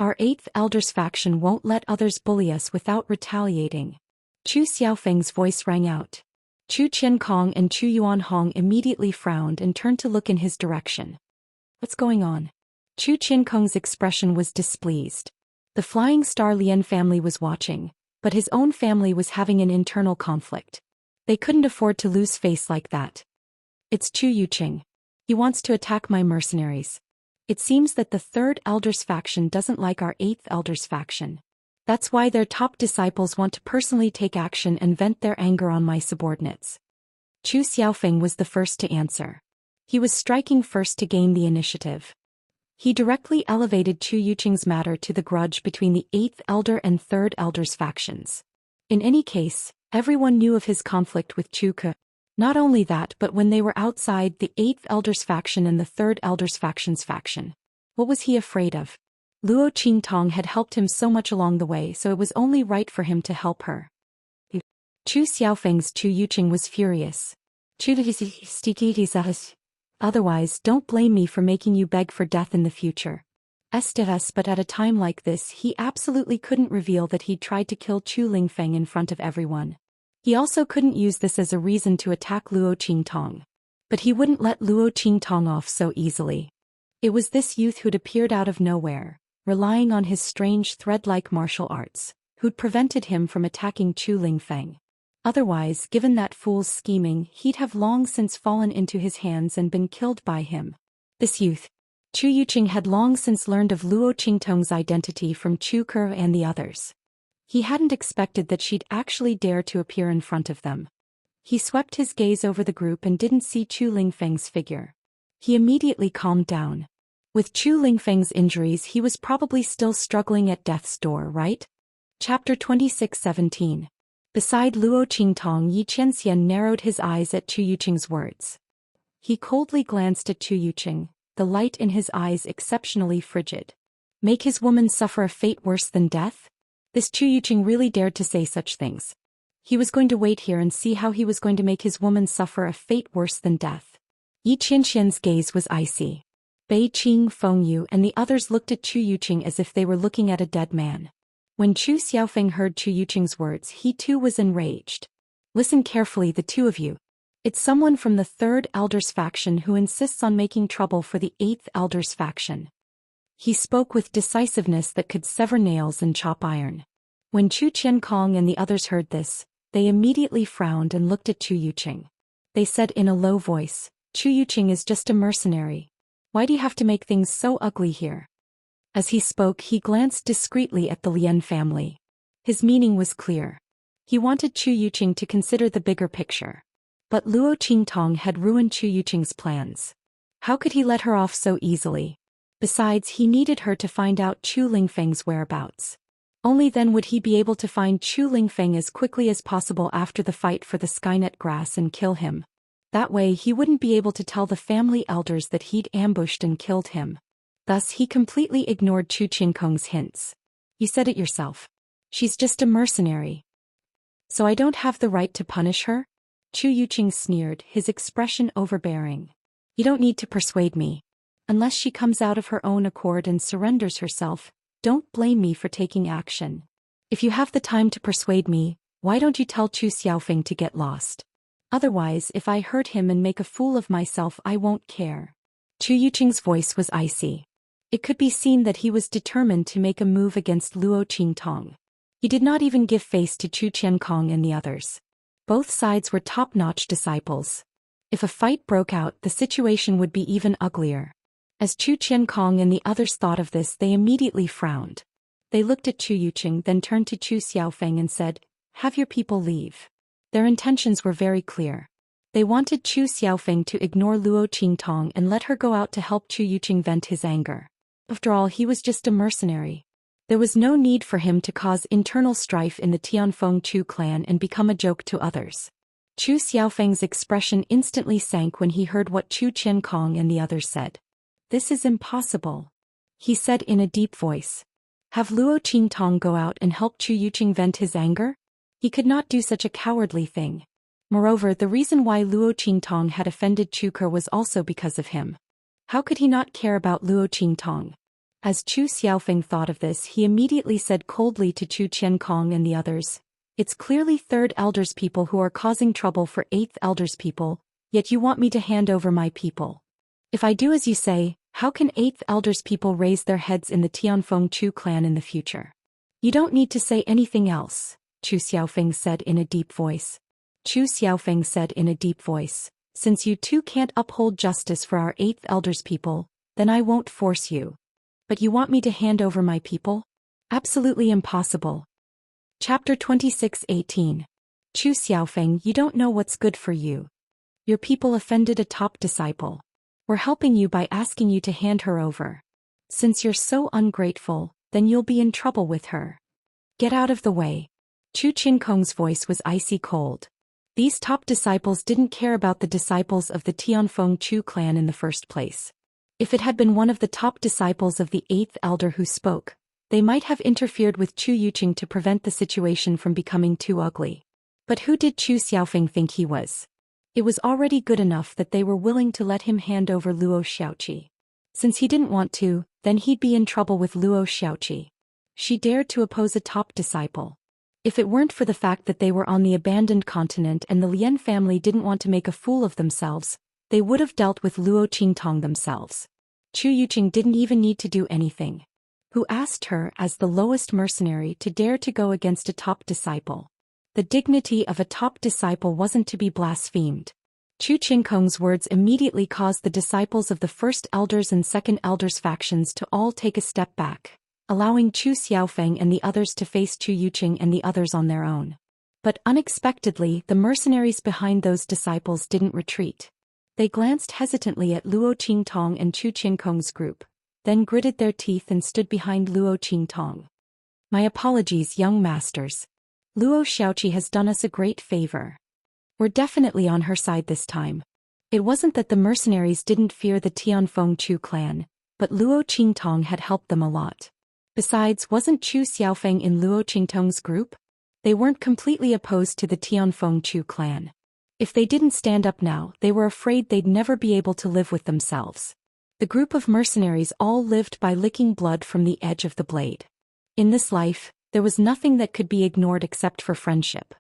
Our 8th Elder's faction won't let others bully us without retaliating. Chu Xiaofeng's voice rang out. Chu Qiankong and Chu Yuanhong immediately frowned and turned to look in his direction. What's going on? Chu Qiankong's expression was displeased. The Flying Star Lian family was watching, but his own family was having an internal conflict. They couldn't afford to lose face like that. It's Chu Yuqing. He wants to attack my mercenaries. It seems that the 3rd Elder's faction doesn't like our 8th Elder's faction. That's why their top disciples want to personally take action and vent their anger on my subordinates. Chu Xiaofeng was the first to answer. He was striking first to gain the initiative. He directly elevated Chu Yuqing's matter to the grudge between the 8th Elder and 3rd Elder's factions. In any case, everyone knew of his conflict with Chu Ke. Not only that, but when they were outside the 8th Elder's faction and the 3rd Elder's faction's faction, what was he afraid of? Luo Qingtong had helped him so much along the way, so it was only right for him to help her. Chu Xiaofeng's Chu Yuqing was furious. Otherwise, don't blame me for making you beg for death in the future. But at a time like this, he absolutely couldn't reveal that he'd tried to kill Chu Lingfeng in front of everyone. He also couldn't use this as a reason to attack Luo Qingtong. But he wouldn't let Luo Qingtong off so easily. It was this youth who'd appeared out of nowhere, relying on his strange thread-like martial arts, who'd prevented him from attacking Chu Lingfeng. Otherwise, given that fool's scheming, he'd have long since fallen into his hands and been killed by him. This youth, Chu Yuqing, had long since learned of Luo Qingtong's identity from Chu Ke and the others. He hadn't expected that she'd actually dare to appear in front of them. He swept his gaze over the group and didn't see Chu Lingfeng's figure. He immediately calmed down. With Chu Lingfeng's injuries, he was probably still struggling at death's door, right? Chapter 26:17. Beside Luo Qingtong, Xianxia narrowed his eyes at Chu Yuqing's words. He coldly glanced at Chu Yuqing, the light in his eyes exceptionally frigid. Make his woman suffer a fate worse than death? This Chu Yuqing really dared to say such things. He was going to wait here and see how he was going to make his woman suffer a fate worse than death. Xianxia's gaze was icy. Bei Qing, Fengyu, and the others looked at Chu Yuqing as if they were looking at a dead man. When Chu Xiaofeng heard Chu Yuqing's words, he too was enraged. Listen carefully, the two of you. It's someone from the 3rd Elders faction who insists on making trouble for the 8th Elders faction. He spoke with decisiveness that could sever nails and chop iron. When Chu Qiankong and the others heard this, they immediately frowned and looked at Chu Yuqing. They said in a low voice, Chu Yuqing is just a mercenary. Why do you have to make things so ugly here? As he spoke, he glanced discreetly at the Lian family. His meaning was clear. He wanted Chu Yuqing to consider the bigger picture. But Luo Qingtong had ruined Chu Yuqing's plans. How could he let her off so easily? Besides, he needed her to find out Chu Lingfeng's whereabouts. Only then would he be able to find Chu Lingfeng as quickly as possible after the fight for the Skynet grass and kill him. That way he wouldn't be able to tell the family elders that he'd ambushed and killed him. Thus he completely ignored Chu Qinkong's hints. You said it yourself. She's just a mercenary. So I don't have the right to punish her? Chu Yuqing sneered, his expression overbearing. You don't need to persuade me. Unless she comes out of her own accord and surrenders herself, don't blame me for taking action. If you have the time to persuade me, why don't you tell Chu Xiaofeng to get lost? Otherwise, if I hurt him and make a fool of myself, I won't care. Chu Yuqing's voice was icy. It could be seen that he was determined to make a move against Luo Qingtong. He did not even give face to Chu Qiankong and the others. Both sides were top-notch disciples. If a fight broke out, the situation would be even uglier. As Chu Qiankong and the others thought of this, they immediately frowned. They looked at Chu Yuqing, then turned to Chu Xiaofeng and said, "Have your people leave." Their intentions were very clear. They wanted Chu Xiaofeng to ignore Luo Qingtong and let her go out to help Chu Yuqing vent his anger. After all, he was just a mercenary. There was no need for him to cause internal strife in the Tianfeng Chu clan and become a joke to others. Chu Xiaofeng's expression instantly sank when he heard what Chu Qiankong and the others said. This is impossible, he said in a deep voice. Have Luo Qingtong go out and help Chu Yuqing vent his anger? He could not do such a cowardly thing. Moreover, the reason why Luo Qingtong had offended Chu Ke was also because of him. How could he not care about Luo Qingtong? As Chu Xiaofeng thought of this, he immediately said coldly to Chu Qiankong and the others, "It's clearly 3rd Elders people who are causing trouble for 8th Elders people, yet you want me to hand over my people. If I do as you say, how can 8th Elders people raise their heads in the Tianfeng Chu clan in the future?" "You don't need to say anything else," Chu Xiaofeng said in a deep voice. Chu Xiaofeng said in a deep voice, "Since you two can't uphold justice for our 8th Elders people, then I won't force you. But you want me to hand over my people? Absolutely impossible." Chapter 26:18. Chu Xiaofeng, you don't know what's good for you. Your people offended a top disciple. We're helping you by asking you to hand her over. Since you're so ungrateful, then you'll be in trouble with her. Get out of the way. Chu Qinkong's voice was icy cold. These top disciples didn't care about the disciples of the Tianfeng Chu clan in the first place. If it had been one of the top disciples of the 8th elder who spoke, they might have interfered with Chu Yuqing to prevent the situation from becoming too ugly. But who did Chu Xiaofeng think he was? It was already good enough that they were willing to let him hand over Luo Xiaoqi. Since he didn't want to, then he'd be in trouble with Luo Xiaoqi. She dared to oppose a top disciple. If it weren't for the fact that they were on the abandoned continent and the Lian family didn't want to make a fool of themselves, they would have dealt with Luo Qingtong themselves. Chu Yuqing didn't even need to do anything. who asked her as the lowest mercenary to dare to go against a top disciple. The dignity of a top disciple wasn't to be blasphemed. Chu Qingkong's words immediately caused the disciples of the first elders and second elders factions to all take a step back, allowing Chu Xiaofeng and the others to face Chu Yuqing and the others on their own. But unexpectedly, the mercenaries behind those disciples didn't retreat. They glanced hesitantly at Luo Qingtong and Chu Qingkong's group, then gritted their teeth and stood behind Luo Qingtong. My apologies, young masters. Luo Xiaoqi has done us a great favor. We're definitely on her side this time. It wasn't that the mercenaries didn't fear the Tianfeng Chu clan, but Luo Qingtong had helped them a lot. Besides, wasn't Chu Xiaofeng in Luo Qingtong's group? They weren't completely opposed to the Tianfeng Chu clan. If they didn't stand up now, they were afraid they'd never be able to live with themselves. The group of mercenaries all lived by licking blood from the edge of the blade. In this life, there was nothing that could be ignored except for friendship.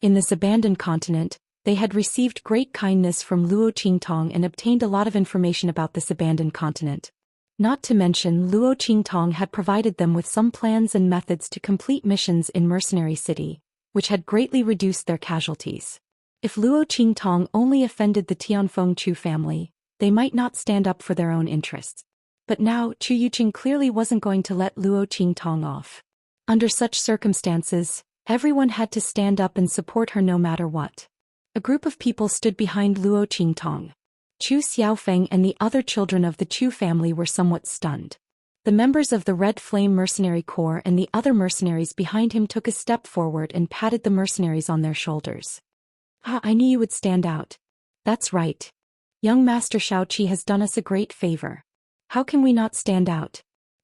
In this abandoned continent, they had received great kindness from Luo Qingtong and obtained a lot of information about this abandoned continent. Not to mention, Luo Qingtong had provided them with some plans and methods to complete missions in Mercenary City, which had greatly reduced their casualties. If Luo Qingtong only offended the Tianfeng Chu family, they might not stand up for their own interests. But now, Chu Yuqing clearly wasn't going to let Luo Qingtong off. Under such circumstances, everyone had to stand up and support her no matter what. A group of people stood behind Luo Qingtong. Chu Xiaofeng and the other children of the Chu family were somewhat stunned. The members of the Red Flame Mercenary Corps and the other mercenaries behind him took a step forward and patted the mercenaries on their shoulders. Ah, I knew you would stand out. That's right. Young Master Xiaoqi has done us a great favor. How can we not stand out?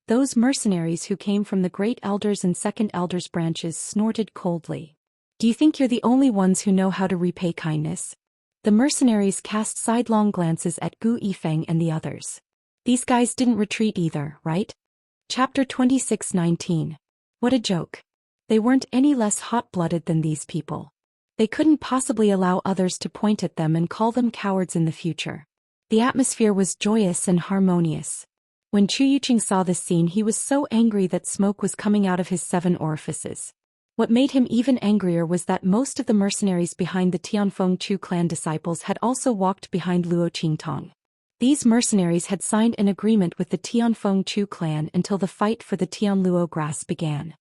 Those mercenaries who came from the Great Elders and Second Elders branches snorted coldly. Do you think you're the only ones who know how to repay kindness? The mercenaries cast sidelong glances at Gu Yifeng and the others. These guys didn't retreat either, right? Chapter 26:19. What a joke. They weren't any less hot-blooded than these people. They couldn't possibly allow others to point at them and call them cowards in the future. The atmosphere was joyous and harmonious. When Chu Yuqing saw this scene, he was so angry that smoke was coming out of his 7 orifices. What made him even angrier was that most of the mercenaries behind the Tianfeng Chu clan disciples had also walked behind Luo Qingtong. These mercenaries had signed an agreement with the Tianfeng Chu clan until the fight for the Tianluo grass began.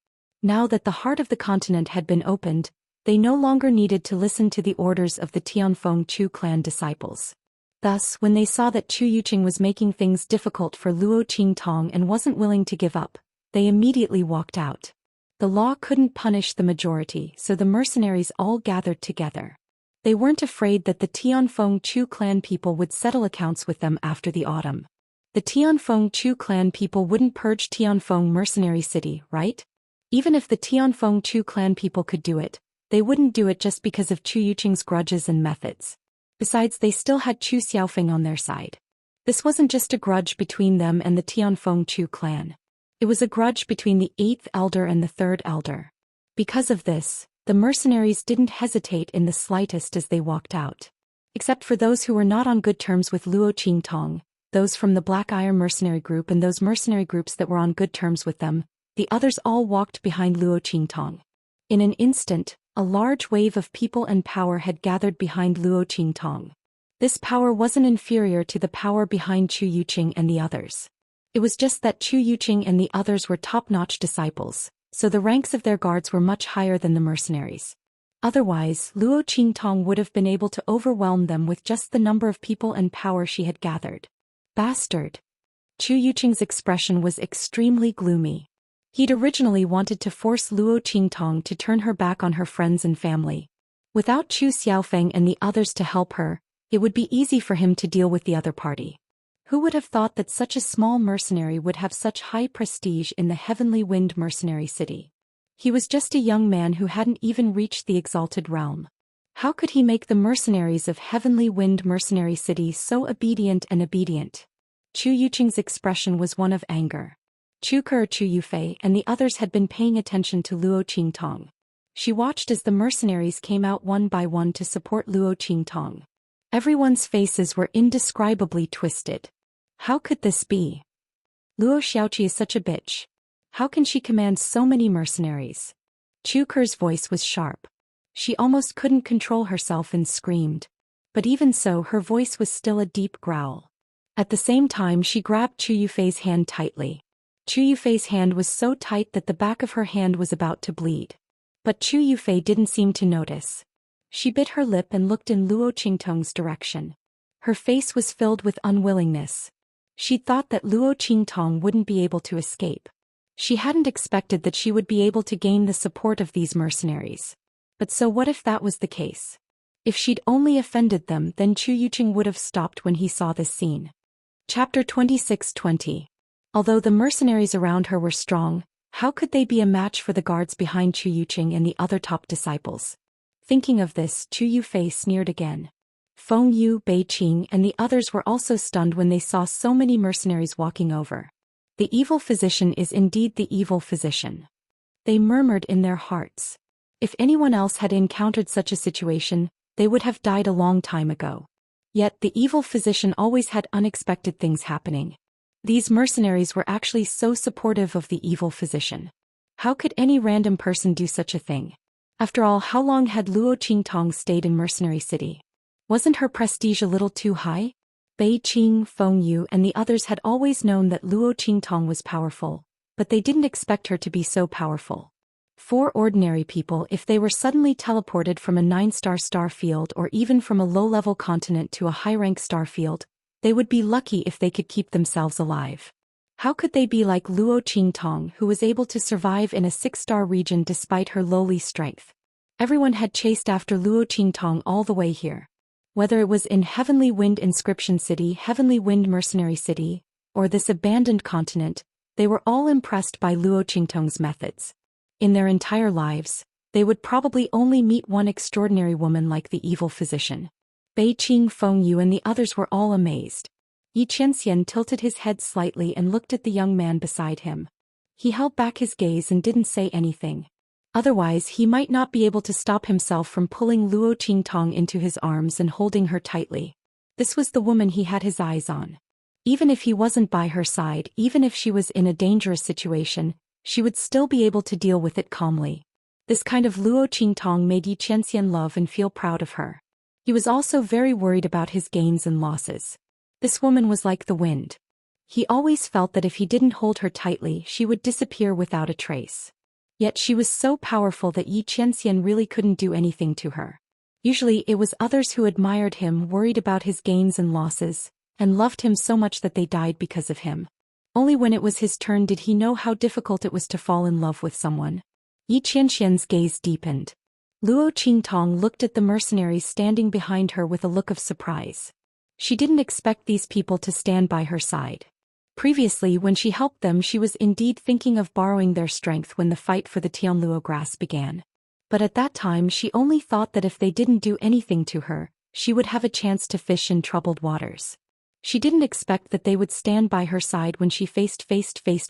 Now that the heart of the continent had been opened, they no longer needed to listen to the orders of the Tianfeng Chu clan disciples. Thus, when they saw that Chu Yuqing was making things difficult for Luo Qingtong and wasn't willing to give up, they immediately walked out. The law couldn't punish the majority, so the mercenaries all gathered together. They weren't afraid that the Tianfeng Chu clan people would settle accounts with them after the autumn. The Tianfeng Chu clan people wouldn't purge Tianfeng Mercenary City, right? Even if the Tianfeng Chu clan people could do it, they wouldn't do it just because of Chu Yuqing's grudges and methods. Besides, they still had Chu Xiaofeng on their side. This wasn't just a grudge between them and the Tianfeng Chu clan. It was a grudge between the 8th elder and the 3rd elder. Because of this, the mercenaries didn't hesitate in the slightest as they walked out. Except for those who were not on good terms with Luo Qingtong, those from the Black Iron mercenary group and those mercenary groups that were on good terms with them, the others all walked behind Luo Qingtong. In an instant, a large wave of people and power had gathered behind Luo Qingtong. This power wasn't inferior to the power behind Chu Yuqing and the others. It was just that Chu Yuqing and the others were top-notch disciples, so the ranks of their guards were much higher than the mercenaries. Otherwise, Luo Qingtong would have been able to overwhelm them with just the number of people and power she had gathered. Bastard! Chu Yuqing's expression was extremely gloomy. He'd originally wanted to force Luo Qingtong to turn her back on her friends and family. Without Chu Xiaofeng and the others to help her, it would be easy for him to deal with the other party. Who would have thought that such a small mercenary would have such high prestige in the Heavenly Wind Mercenary City? He was just a young man who hadn't even reached the Exalted Realm. How could he make the mercenaries of Heavenly Wind Mercenary City so obedient? Chu Yuqing's expression was one of anger. Chu Yufei and the others had been paying attention to Luo Qingtong. She watched as the mercenaries came out one by one to support Luo Qingtong. Everyone's faces were indescribably twisted. How could this be? Luo Xiaoqi is such a bitch. How can she command so many mercenaries? Chu Ker's voice was sharp. She almost couldn't control herself and screamed. But even so, her voice was still a deep growl. At the same time, she grabbed Chu Yufei's hand tightly. Chu Yufei's hand was so tight that the back of her hand was about to bleed. But Chu Yufei didn't seem to notice. She bit her lip and looked in Luo Qingtong's direction. Her face was filled with unwillingness. She thought that Luo Qingtong wouldn't be able to escape. She hadn't expected that she would be able to gain the support of these mercenaries. But so what if that was the case? If she'd only offended them, then Chu Yuqing would have stopped when he saw this scene. Chapter 26:20. Although the mercenaries around her were strong, how could they be a match for the guards behind Chu Yuqing and the other top disciples? Thinking of this, Chu Yufei sneered again. Feng Yu, Bei Qing, and the others were also stunned when they saw so many mercenaries walking over. The evil physician is indeed the evil physician. They murmured in their hearts. If anyone else had encountered such a situation, they would have died a long time ago. Yet the evil physician always had unexpected things happening. These mercenaries were actually so supportive of the evil physician. How could any random person do such a thing? After all, how long had Luo Qingtong stayed in Mercenary City? Wasn't her prestige a little too high? Bei Qing, Feng Yu, and the others had always known that Luo Qingtong was powerful, but they didn't expect her to be so powerful. For ordinary people, if they were suddenly teleported from a 9-star star field or even from a low-level continent to a high-rank star field, they would be lucky if they could keep themselves alive. How could they be like Luo Qingtong, who was able to survive in a 6-star region despite her lowly strength? Everyone had chased after Luo Qingtong all the way here. Whether it was in Heavenly Wind Inscription City, Heavenly Wind Mercenary City, or this abandoned continent, they were all impressed by Luo Qingtong's methods. In their entire lives, they would probably only meet one extraordinary woman like the evil physician. Bei Qing, Feng Yu, and the others were all amazed. Xianxia tilted his head slightly and looked at the young man beside him. He held back his gaze and didn't say anything. Otherwise, he might not be able to stop himself from pulling Luo Qingtong into his arms and holding her tightly. This was the woman he had his eyes on. Even if he wasn't by her side, even if she was in a dangerous situation, she would still be able to deal with it calmly. This kind of Luo Qingtong made Xianxia love and feel proud of her. He was also very worried about his gains and losses. This woman was like the wind. He always felt that if he didn't hold her tightly, she would disappear without a trace. Yet she was so powerful that Xianxia really couldn't do anything to her. Usually it was others who admired him, worried about his gains and losses, and loved him so much that they died because of him. Only when it was his turn did he know how difficult it was to fall in love with someone. Xianxia's gaze deepened. Luo Qingtong looked at the mercenaries standing behind her with a look of surprise. She didn't expect these people to stand by her side. Previously, when she helped them, she was indeed thinking of borrowing their strength when the fight for the Tianluo grass began. But at that time, she only thought that if they didn't do anything to her, she would have a chance to fish in troubled waters. She didn't expect that they would stand by her side when she faced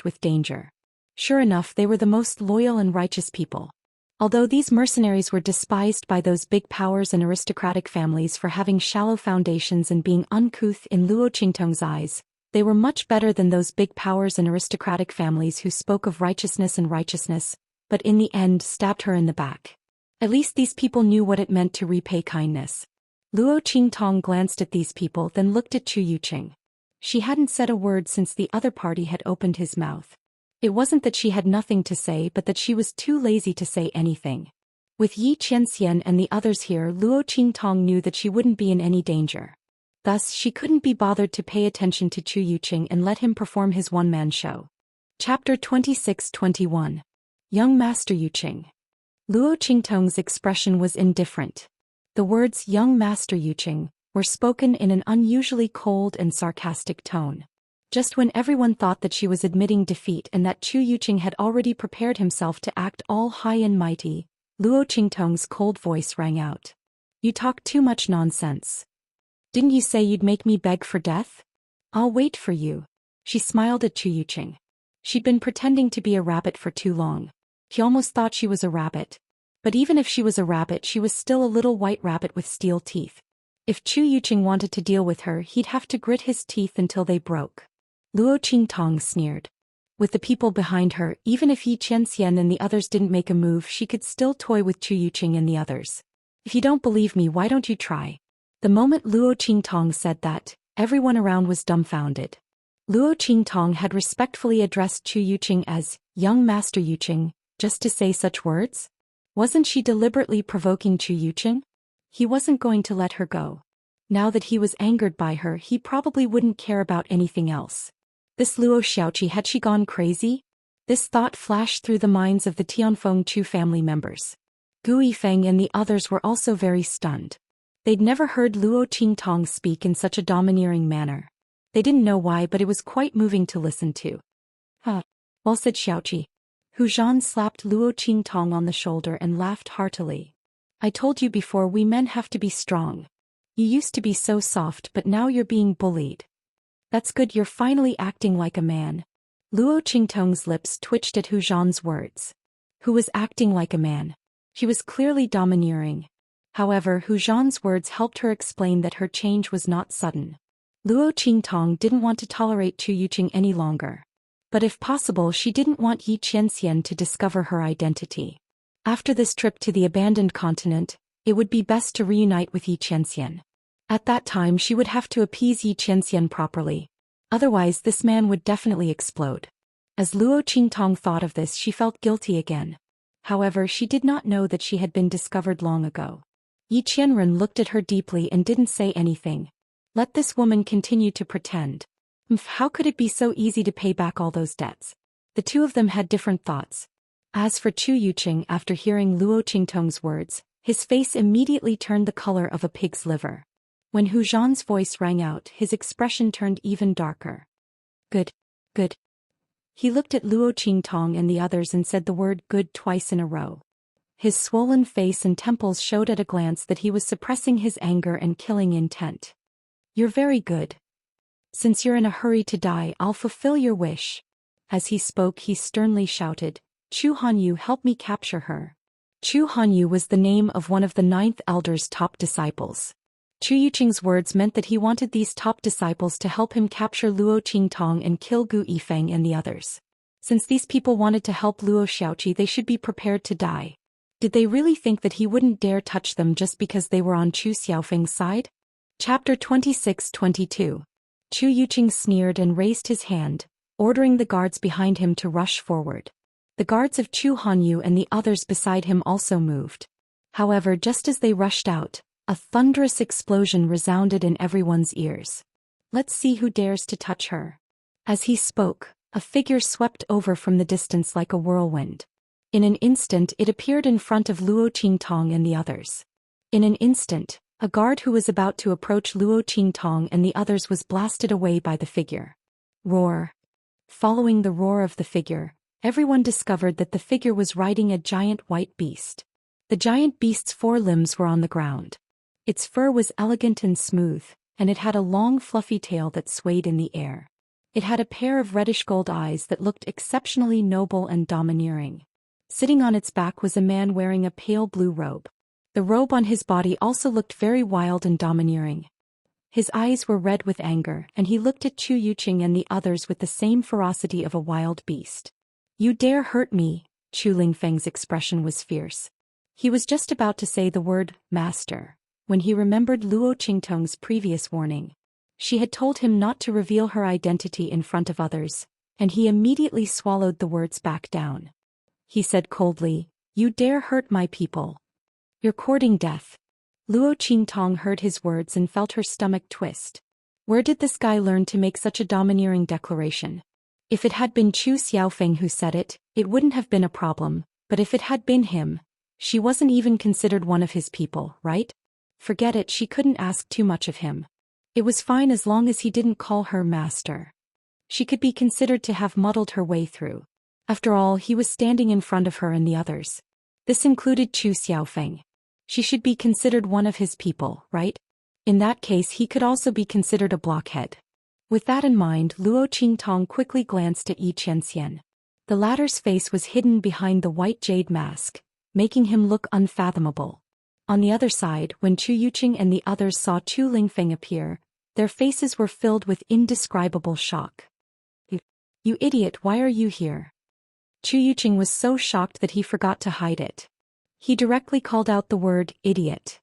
with danger. Sure enough, they were the most loyal and righteous people. Although these mercenaries were despised by those big powers and aristocratic families for having shallow foundations and being uncouth in Luo Qingtong's eyes, they were much better than those big powers and aristocratic families who spoke of righteousness, but in the end stabbed her in the back. At least these people knew what it meant to repay kindness. Luo Qingtong glanced at these people, then looked at Chu Yuqing. She hadn't said a word since the other party had opened his mouth. It wasn't that she had nothing to say, but that she was too lazy to say anything. With Xianxia and the others here, Luo Qingtong knew that she wouldn't be in any danger. Thus, she couldn't be bothered to pay attention to Chu Yuqing and let him perform his one-man show. Chapter 26:21. Young Master Yuqing. Luo Qingtong's expression was indifferent. The words "Young Master Yuqing" were spoken in an unusually cold and sarcastic tone. Just when everyone thought that she was admitting defeat and that Chu Yuqing had already prepared himself to act all high and mighty, Luo Qingtong's cold voice rang out. "You talk too much nonsense. Didn't you say you'd make me beg for death? I'll wait for you." She smiled at Chu Yuqing. She'd been pretending to be a rabbit for too long. He almost thought she was a rabbit. But even if she was a rabbit, she was still a little white rabbit with steel teeth. If Chu Yuqing wanted to deal with her, he'd have to grit his teeth until they broke. Luo Qingtong sneered. With the people behind her, even if Xianxia and the others didn't make a move, she could still toy with Chu Yuqing and the others. If you don't believe me, why don't you try? The moment Luo Qingtong said that, everyone around was dumbfounded. Luo Qingtong had respectfully addressed Chu Yuqing as, young Master Yuqing, just to say such words? Wasn't she deliberately provoking Chu Yuqing? He wasn't going to let her go. Now that he was angered by her, he probably wouldn't care about anything else. This Luo Xiaoqi, had she gone crazy? This thought flashed through the minds of the Tianfeng Chu family members. Gu Yifeng and the others were also very stunned. They'd never heard Luo Qingtong speak in such a domineering manner. They didn't know why, but it was quite moving to listen to. Well said, Xiaoqi. Hu Zhan slapped Luo Qingtong on the shoulder and laughed heartily. I told you before, we men have to be strong. You used to be so soft, but now you're being bullied. That's good, you're finally acting like a man. Luo Qingtong's lips twitched at Hu Zhan's words. Who was acting like a man? She was clearly domineering. However, Hu Zhan's words helped her explain that her change was not sudden. Luo Qingtong didn't want to tolerate Chu Yuqing any longer. But if possible, she didn't want Yi Qianxian to discover her identity. After this trip to the abandoned continent, it would be best to reunite with Yi Qianxian. At that time she would have to appease Yi Qianxian properly. Otherwise this man would definitely explode. As Luo Qingtong thought of this, she felt guilty again. However, she did not know that she had been discovered long ago. Yi Qianren looked at her deeply and didn't say anything. Let this woman continue to pretend. How could it be so easy to pay back all those debts? The two of them had different thoughts. As for Chu Yuqing, after hearing Luo Qingtong's words, his face immediately turned the color of a pig's liver. When Hu Zhan's voice rang out, his expression turned even darker. Good. Good. He looked at Luo Qingtong and the others and said the word good twice in a row. His swollen face and temples showed at a glance that he was suppressing his anger and killing intent. You're very good. Since you're in a hurry to die, I'll fulfill your wish. As he spoke, he sternly shouted, Chu Hanyu, help me capture her. Chu Hanyu was the name of one of the 9th Elder's top disciples. Chu Yuqing's words meant that he wanted these top disciples to help him capture Luo Qingtong and kill Gu Yifeng and the others. Since these people wanted to help Luo Xiaoqi, they should be prepared to die. Did they really think that he wouldn't dare touch them just because they were on Chu Xiaofeng's side? Chapter 26-22. Chu Yuqing sneered and raised his hand, ordering the guards behind him to rush forward. The guards of Chu Hanyu and the others beside him also moved. However, just as they rushed out, a thunderous explosion resounded in everyone's ears. Let's see who dares to touch her. As he spoke, a figure swept over from the distance like a whirlwind. In an instant it appeared in front of Luo Qingtong and the others. In an instant, a guard who was about to approach Luo Qingtong and the others was blasted away by the figure. Roar. Following the roar of the figure, everyone discovered that the figure was riding a giant white beast. The giant beast's 4 limbs were on the ground. Its fur was elegant and smooth, and it had a long fluffy tail that swayed in the air. It had a pair of reddish gold eyes that looked exceptionally noble and domineering. Sitting on its back was a man wearing a pale blue robe. The robe on his body also looked very wild and domineering. His eyes were red with anger, and he looked at Chu Yuqing and the others with the same ferocity of a wild beast. You dare hurt me? Chu Lingfeng's expression was fierce. He was just about to say the word, master, when he remembered Luo Qingtong's previous warning. She had told him not to reveal her identity in front of others, and he immediately swallowed the words back down. He said coldly, You dare hurt my people? You're courting death. Luo Qingtong heard his words and felt her stomach twist. Where did this guy learn to make such a domineering declaration? If it had been Chu Xiaofeng who said it, it wouldn't have been a problem, but if it had been him, she wasn't even considered one of his people, right? Forget it, she couldn't ask too much of him. It was fine as long as he didn't call her master. She could be considered to have muddled her way through. After all, he was standing in front of her and the others. This included Chu Xiaofeng. She should be considered one of his people, right? In that case he could also be considered a blockhead. With that in mind, Luo Qingtong quickly glanced at Yi Qianxian. The latter's face was hidden behind the white jade mask, making him look unfathomable. On the other side, when Chu Yuqing and the others saw Chu Lingfeng appear, their faces were filled with indescribable shock. You idiot, why are you here? Chu Yuqing was so shocked that he forgot to hide it. He directly called out the word, idiot.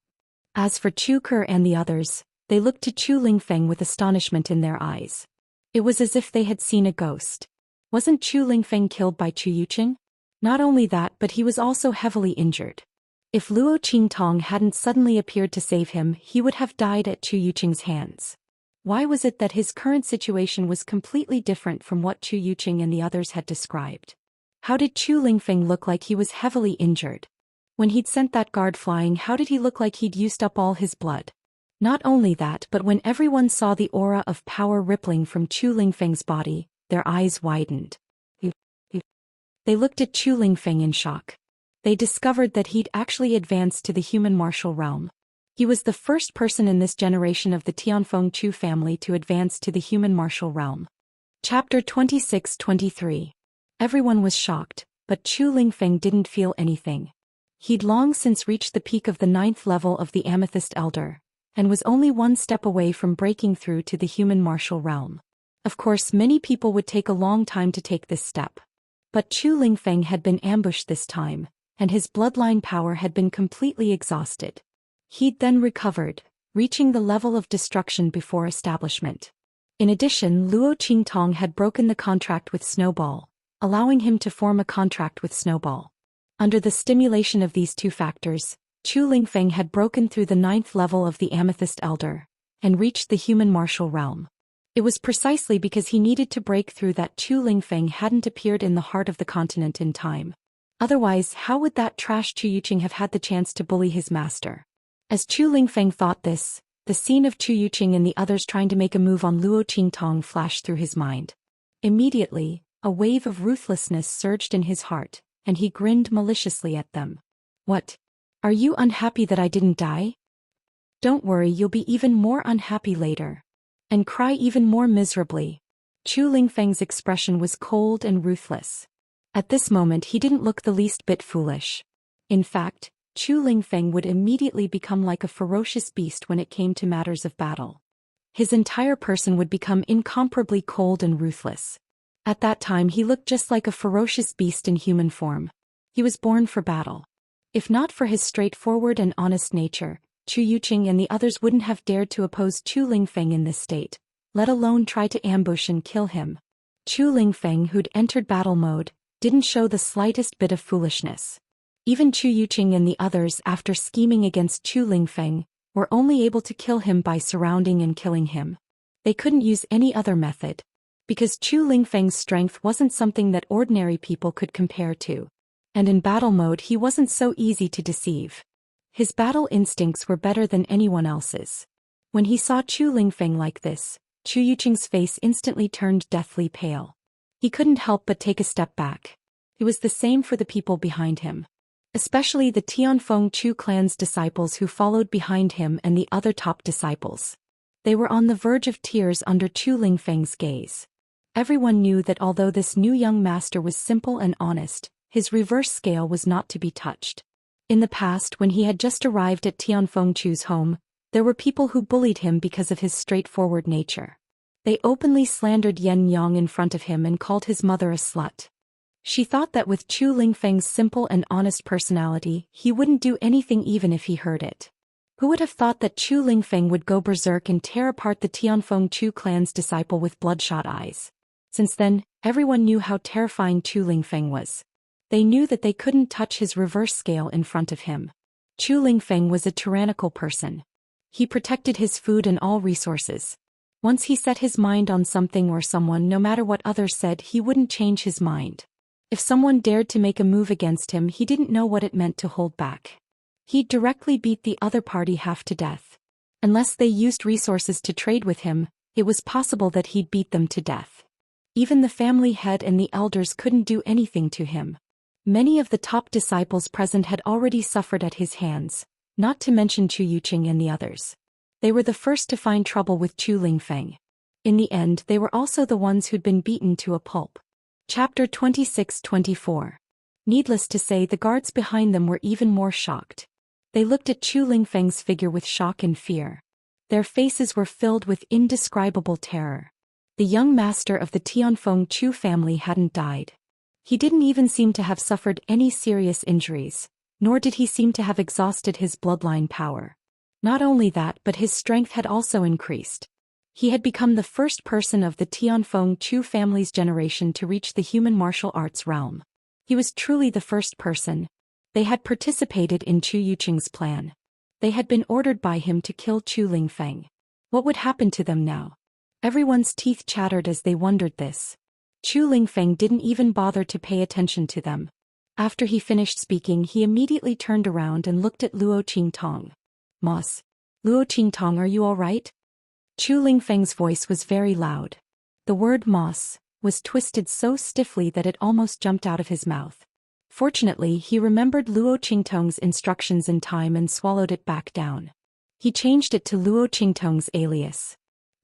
As for Chu Ke and the others, they looked to Chu Lingfeng with astonishment in their eyes. It was as if they had seen a ghost. Wasn't Chu Lingfeng killed by Chu Yuqing? Not only that, but he was also heavily injured. If Luo Qingtong hadn't suddenly appeared to save him, he would have died at Chu Yuqing's hands. Why was it that his current situation was completely different from what Chu Yuqing and the others had described? How did Chu Lingfeng look like he was heavily injured? When he'd sent that guard flying, how did he look like he'd used up all his blood? Not only that, but when everyone saw the aura of power rippling from Chu Lingfeng's body, their eyes widened. They looked at Chu Lingfeng in shock. They discovered that he'd actually advanced to the human martial realm. He was the first person in this generation of the Tianfeng Chu family to advance to the human martial realm. Chapter 26-23. Everyone was shocked, but Chu Lingfeng didn't feel anything. He'd long since reached the peak of the 9th level of the Amethyst Elder, and was only one step away from breaking through to the human martial realm. Of course, many people would take a long time to take this step. But Chu Lingfeng had been ambushed this time, and his bloodline power had been completely exhausted. He'd then recovered, reaching the level of destruction before establishment. In addition, Luo Qingtong had broken the contract with Snowball, allowing him to form a contract with Snowball. Under the stimulation of these two factors, Chu Lingfeng had broken through the 9th level of the Amethyst Elder, and reached the human martial realm. It was precisely because he needed to break through that Chu Lingfeng hadn't appeared in the heart of the continent in time. Otherwise, how would that trash Chu Yuqing have had the chance to bully his master? As Chu Lingfeng thought this, the scene of Chu Yuqing and the others trying to make a move on Luo Qingtong flashed through his mind. Immediately, a wave of ruthlessness surged in his heart, and he grinned maliciously at them. What? Are you unhappy that I didn't die? Don't worry, you'll be even more unhappy later. And cry even more miserably. Chu Lingfeng's expression was cold and ruthless. At this moment he didn't look the least bit foolish. In fact, Chu Lingfeng would immediately become like a ferocious beast when it came to matters of battle. His entire person would become incomparably cold and ruthless. At that time he looked just like a ferocious beast in human form. He was born for battle. If not for his straightforward and honest nature, Chu Yuqing and the others wouldn't have dared to oppose Chu Lingfeng in this state, let alone try to ambush and kill him. Chu Lingfeng, who'd entered battle mode, didn't show the slightest bit of foolishness. Even Chu Yuqing and the others, after scheming against Chu Lingfeng, were only able to kill him by surrounding and killing him. They couldn't use any other method. Because Chu Lingfeng's strength wasn't something that ordinary people could compare to. And in battle mode he wasn't so easy to deceive. His battle instincts were better than anyone else's. When he saw Chu Lingfeng like this, Chu Yuqing's face instantly turned deathly pale. He couldn't help but take a step back. It was the same for the people behind him. Especially the Tianfeng Chu clan's disciples who followed behind him and the other top disciples. They were on the verge of tears under Chu Lingfeng's gaze. Everyone knew that although this new young master was simple and honest, his reverse scale was not to be touched. In the past, when he had just arrived at Tianfeng Chu's home, there were people who bullied him because of his straightforward nature. They openly slandered Yan Yang in front of him and called his mother a slut. She thought that with Chu Lingfeng's simple and honest personality, he wouldn't do anything even if he heard it. Who would have thought that Chu Lingfeng would go berserk and tear apart the Tianfeng Chu clan's disciple with bloodshot eyes? Since then, everyone knew how terrifying Chu Lingfeng was. They knew that they couldn't touch his reverse scale in front of him. Chu Lingfeng was a tyrannical person. He protected his food and all resources. Once he set his mind on something or someone, no matter what others said, he wouldn't change his mind. If someone dared to make a move against him, he didn't know what it meant to hold back. He'd directly beat the other party half to death. Unless they used resources to trade with him, it was possible that he'd beat them to death. Even the family head and the elders couldn't do anything to him. Many of the top disciples present had already suffered at his hands, not to mention Chu Yuqing and the others. They were the first to find trouble with Chu Lingfeng. In the end, they were also the ones who'd been beaten to a pulp. Chapter 26-24. Needless to say, the guards behind them were even more shocked. They looked at Chu Lingfeng's figure with shock and fear. Their faces were filled with indescribable terror. The young master of the Tianfeng Chu family hadn't died. He didn't even seem to have suffered any serious injuries, nor did he seem to have exhausted his bloodline power. Not only that, but his strength had also increased. He had become the first person of the Tianfeng Chu family's generation to reach the human martial arts realm. He was truly the first person. They had participated in Chu Yuqing's plan. They had been ordered by him to kill Chu Lingfeng. What would happen to them now? Everyone's teeth chattered as they wondered this. Chu Lingfeng didn't even bother to pay attention to them. After he finished speaking, he immediately turned around and looked at Luo Qingtong. "Moss. Luo Qingtong, are you all right?" Chu Lingfeng's voice was very loud. The word "moss" was twisted so stiffly that it almost jumped out of his mouth. Fortunately, he remembered Luo Qingtong's instructions in time and swallowed it back down. He changed it to Luo Qingtong's alias.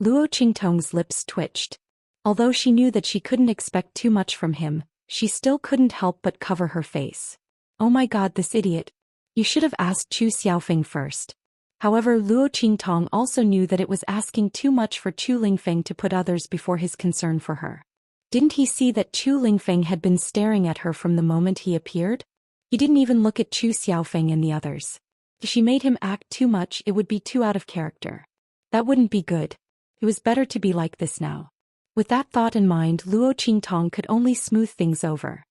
Luo Qingtong's lips twitched. Although she knew that she couldn't expect too much from him, she still couldn't help but cover her face. Oh my god, this idiot. You should have asked Chu Xiaofeng first. However, Luo Qingtong also knew that it was asking too much for Chu Lingfeng to put others before his concern for her. Didn't he see that Chu Lingfeng had been staring at her from the moment he appeared? He didn't even look at Chu Xiaofeng and the others. If she made him act too much, it would be too out of character. That wouldn't be good. It was better to be like this now. With that thought in mind, Luo Qingtong could only smooth things over.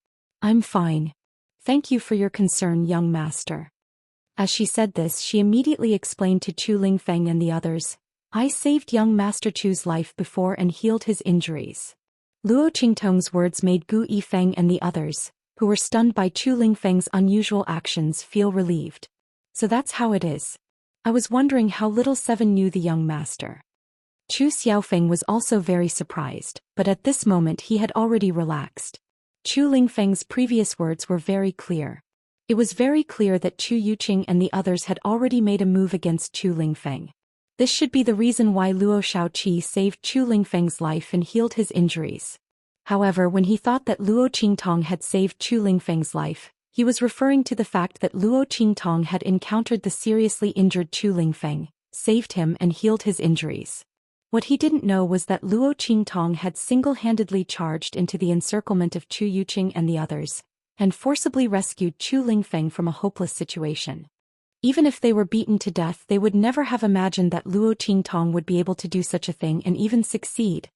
"I'm fine. Thank you for your concern, young master." As she said this, she immediately explained to Chu Lingfeng and the others, "I saved young Master Chu's life before and healed his injuries." Luo Qingtong's words made Gu Yifeng and the others, who were stunned by Chu Lingfeng's unusual actions, feel relieved. So that's how it is. I was wondering how little Seven knew the young master. Chu Xiaofeng was also very surprised, but at this moment he had already relaxed. Chu Lingfeng's previous words were very clear. It was very clear that Chu Yuqing and the others had already made a move against Chu Lingfeng. This should be the reason why Luo Shaoqi saved Chu Lingfeng's life and healed his injuries. However, when he thought that Luo Qingtong had saved Chu Lingfeng's life, he was referring to the fact that Luo Qingtong had encountered the seriously injured Chu Lingfeng, saved him and healed his injuries. What he didn't know was that Luo Qingtong had single-handedly charged into the encirclement of Chu Yuqing and the others, and forcibly rescued Chu Lingfeng from a hopeless situation. Even if they were beaten to death, they would never have imagined that Luo Qingtong would be able to do such a thing and even succeed.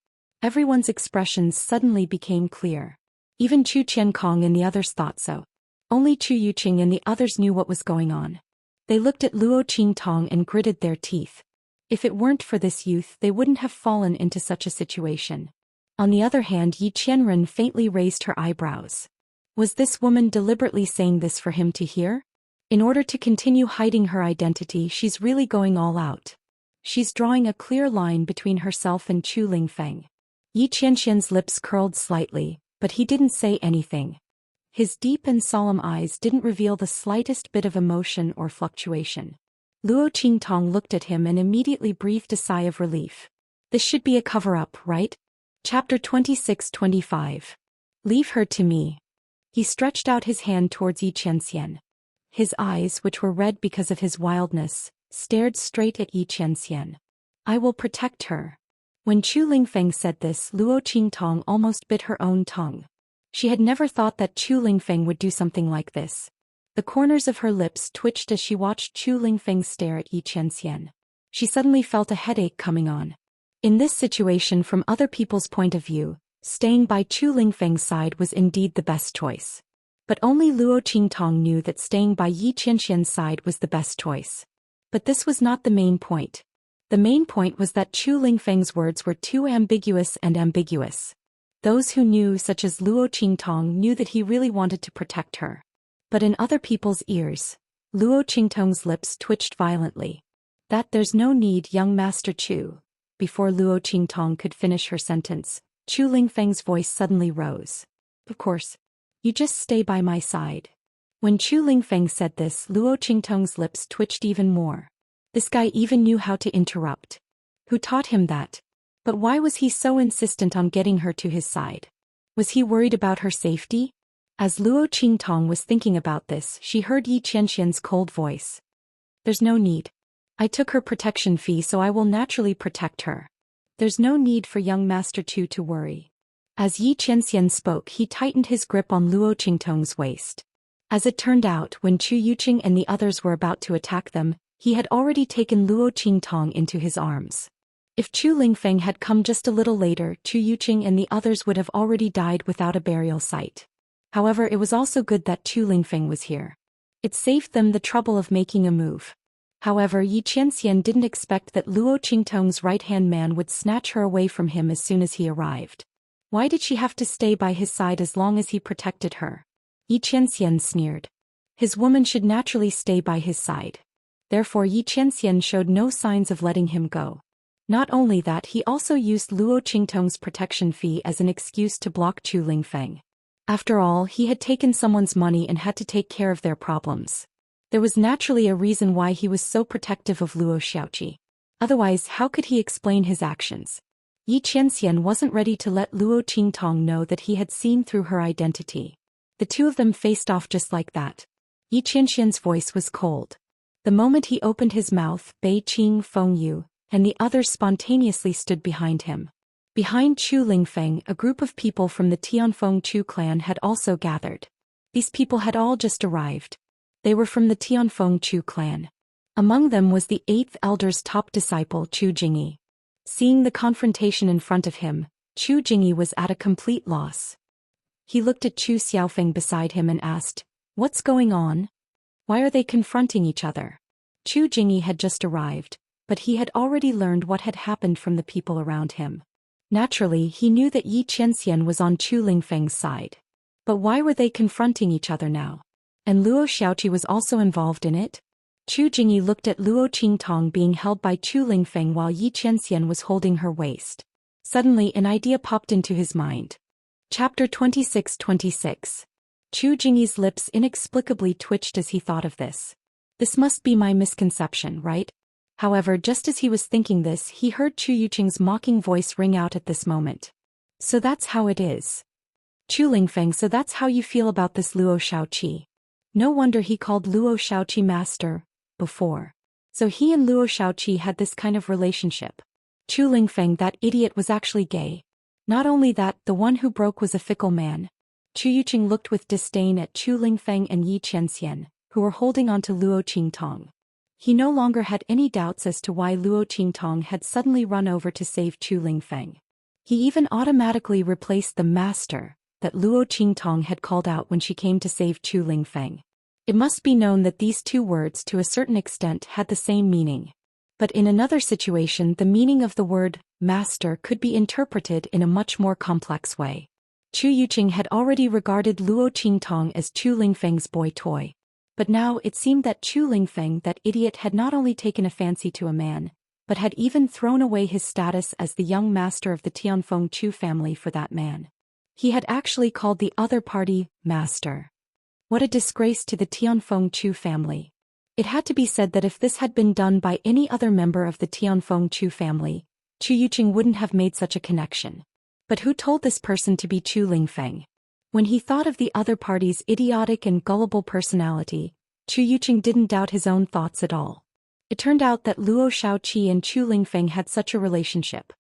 Everyone's expressions suddenly became clear. Even Chu Qiankong and the others thought so. Only Chu Yuqing and the others knew what was going on. They looked at Luo Qingtong and gritted their teeth. If it weren't for this youth, they wouldn't have fallen into such a situation. On the other hand, Yi Qianren faintly raised her eyebrows. Was this woman deliberately saying this for him to hear? In order to continue hiding her identity, she's really going all out. She's drawing a clear line between herself and Chu Lingfeng. Yi Qianxian's lips curled slightly, but he didn't say anything. His deep and solemn eyes didn't reveal the slightest bit of emotion or fluctuation. Luo Qingtong looked at him and immediately breathed a sigh of relief. This should be a cover-up, right? Chapter 26-25. Leave her to me. He stretched out his hand towards Yi Qianxian. His eyes, which were red because of his wildness, stared straight at Yi Qianxian. "I will protect her." When Chu Lingfeng said this, Luo Qingtong almost bit her own tongue. She had never thought that Chu Lingfeng would do something like this. The corners of her lips twitched as she watched Chu Lingfeng stare at Yi Qianxian. She suddenly felt a headache coming on. In this situation, from other people's point of view, staying by Chu Lingfeng's side was indeed the best choice. But only Luo Qingtong knew that staying by Yi Qianxian's side was the best choice. But this was not the main point. The main point was that Chu Lingfeng's words were too ambiguous and ambiguous. Those who knew, such as Luo Qingtong, knew that he really wanted to protect her. But in other people's ears, Luo Qingtong's lips twitched violently. "That there's no need, young Master Chu." Before Luo Qingtong could finish her sentence, Chu Lingfeng's voice suddenly rose. "Of course. You just stay by my side." When Chu Lingfeng said this, Luo Qingtong's lips twitched even more. This guy even knew how to interrupt. Who taught him that? But why was he so insistent on getting her to his side? Was he worried about her safety? As Luo Qingtong was thinking about this, she heard Yi Qianxian's cold voice. "There's no need. I took her protection fee, so I will naturally protect her." There's no need for young Master Chu to worry. As Yi Qianxian spoke, he tightened his grip on Luo Qingtong's waist. As it turned out, when Chu Yuqing and the others were about to attack them, he had already taken Luo Qingtong into his arms. If Chu Lingfeng had come just a little later, Chu Yuqing and the others would have already died without a burial site. However, it was also good that Chu Lingfeng was here. It saved them the trouble of making a move. However, Yi Qianxian didn't expect that Luo Qingtong's right-hand man would snatch her away from him as soon as he arrived. Why did she have to stay by his side as long as he protected her? Yi Qianxian sneered. His woman should naturally stay by his side. Therefore Yi Qianxian showed no signs of letting him go. Not only that, he also used Luo Qingtong's protection fee as an excuse to block Chu Lingfeng. After all, he had taken someone's money and had to take care of their problems. There was naturally a reason why he was so protective of Luo Xiaoqi. Otherwise, how could he explain his actions? Yi Qianxian wasn't ready to let Luo Qingtong know that he had seen through her identity. The two of them faced off just like that. Yi Qianxian's voice was cold. The moment he opened his mouth, Bei Qing Feng Yu and the others spontaneously stood behind him. Behind Chu Lingfeng, a group of people from the Tianfeng Chu clan had also gathered. These people had all just arrived. They were from the Tianfeng Chu clan. Among them was the 8th elder's top disciple, Chu Jingyi. Seeing the confrontation in front of him, Chu Jingyi was at a complete loss. He looked at Chu Xiaofeng beside him and asked, "What's going on? Why are they confronting each other?" Chu Jingyi had just arrived, but he had already learned what had happened from the people around him. Naturally, he knew that Yi Qianxian was on Chu Lingfeng's side. But why were they confronting each other now? And Luo Xiaoqi was also involved in it? Chu Jingyi looked at Luo Qingtong being held by Chu Lingfeng while Yi Qianxian was holding her waist. Suddenly, an idea popped into his mind. Chapter 26:26. Chu Jingyi's lips inexplicably twitched as he thought of this. This must be my misconception, right? However, just as he was thinking this, he heard Chu Yuqing's mocking voice ring out at this moment. "So that's how it is. Chu Lingfeng, so that's how you feel about this Luo Xiaoqi." No wonder he called Luo Xiaoqi master before. So he and Luo Xiaoqi had this kind of relationship. Chu Lingfeng, that idiot, was actually gay. Not only that, the one who broke was a fickle man. Chu Yuqing looked with disdain at Chu Lingfeng and Yi Qianxian, who were holding on to Luo Qingtong. He no longer had any doubts as to why Luo Qingtong had suddenly run over to save Chu Lingfeng. He even automatically replaced the master that Luo Qingtong had called out when she came to save Chu Lingfeng. It must be known that these two words to a certain extent had the same meaning. But in another situation, the meaning of the word master could be interpreted in a much more complex way. Chu Yuqing had already regarded Luo Qingtong as Chu Lingfeng's boy toy. But now it seemed that Chu Lingfeng, that idiot, had not only taken a fancy to a man, but had even thrown away his status as the young master of the Tianfeng Chu family for that man. He had actually called the other party master. What a disgrace to the Tianfeng Chu family. It had to be said that if this had been done by any other member of the Tianfeng Chu family, Chu Yuqing wouldn't have made such a connection. But who told this person to be Chu Lingfeng? When he thought of the other party's idiotic and gullible personality, Chu Yuqing didn't doubt his own thoughts at all. It turned out that Luo Xiaoqi and Chu Lingfeng had such a relationship.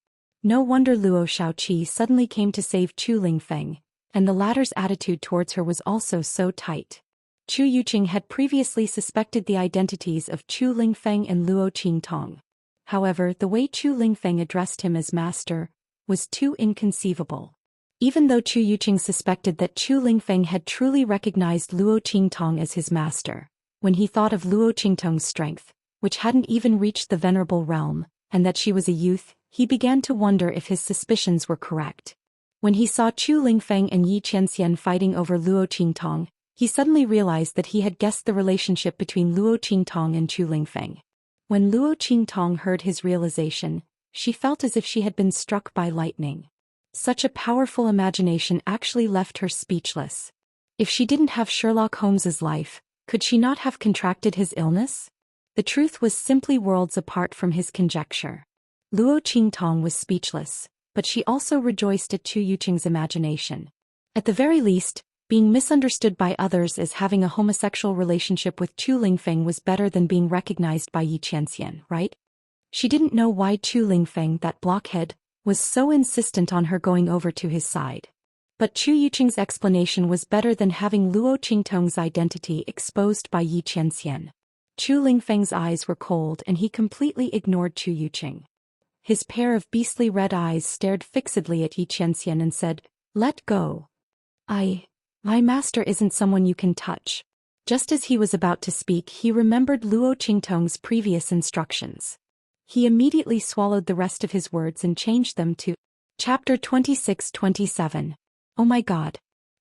No wonder Luo Xiaoqi suddenly came to save Chu Lingfeng, and the latter's attitude towards her was also so tight. Chu Yuqing had previously suspected the identities of Chu Lingfeng and Luo Qingtong. However, the way Chu Lingfeng addressed him as master was too inconceivable. Even though Chu Yuqing suspected that Chu Lingfeng had truly recognized Luo Qingtong as his master, when he thought of Luo Qingtong's strength, which hadn't even reached the venerable realm, and that she was a youth, he began to wonder if his suspicions were correct. When he saw Chu Lingfeng and Yi Qianxian fighting over Luo Qingtong, he suddenly realized that he had guessed the relationship between Luo Qingtong and Chu Lingfeng. When Luo Qingtong heard his realization, she felt as if she had been struck by lightning. Such a powerful imagination actually left her speechless. If she didn't have Sherlock Holmes's life, could she not have contracted his illness? The truth was simply worlds apart from his conjecture. Luo Qingtong was speechless, but she also rejoiced at Chu Yuqing's imagination. At the very least, being misunderstood by others as having a homosexual relationship with Chu Lingfeng was better than being recognized by Yi Qianxian, right? She didn't know why Chu Lingfeng, that blockhead, was so insistent on her going over to his side. But Chu Yuqing's explanation was better than having Luo Qingtong's identity exposed by Yi Qianxian. Chu Lingfeng's eyes were cold and he completely ignored Chu Yuqing. His pair of beastly red eyes stared fixedly at Yi Qianxian and said, "Let go. My master isn't someone you can touch." Just as he was about to speak, he remembered Luo Qingtong's previous instructions. He immediately swallowed the rest of his words and changed them to Chapter 26-27. Oh my God.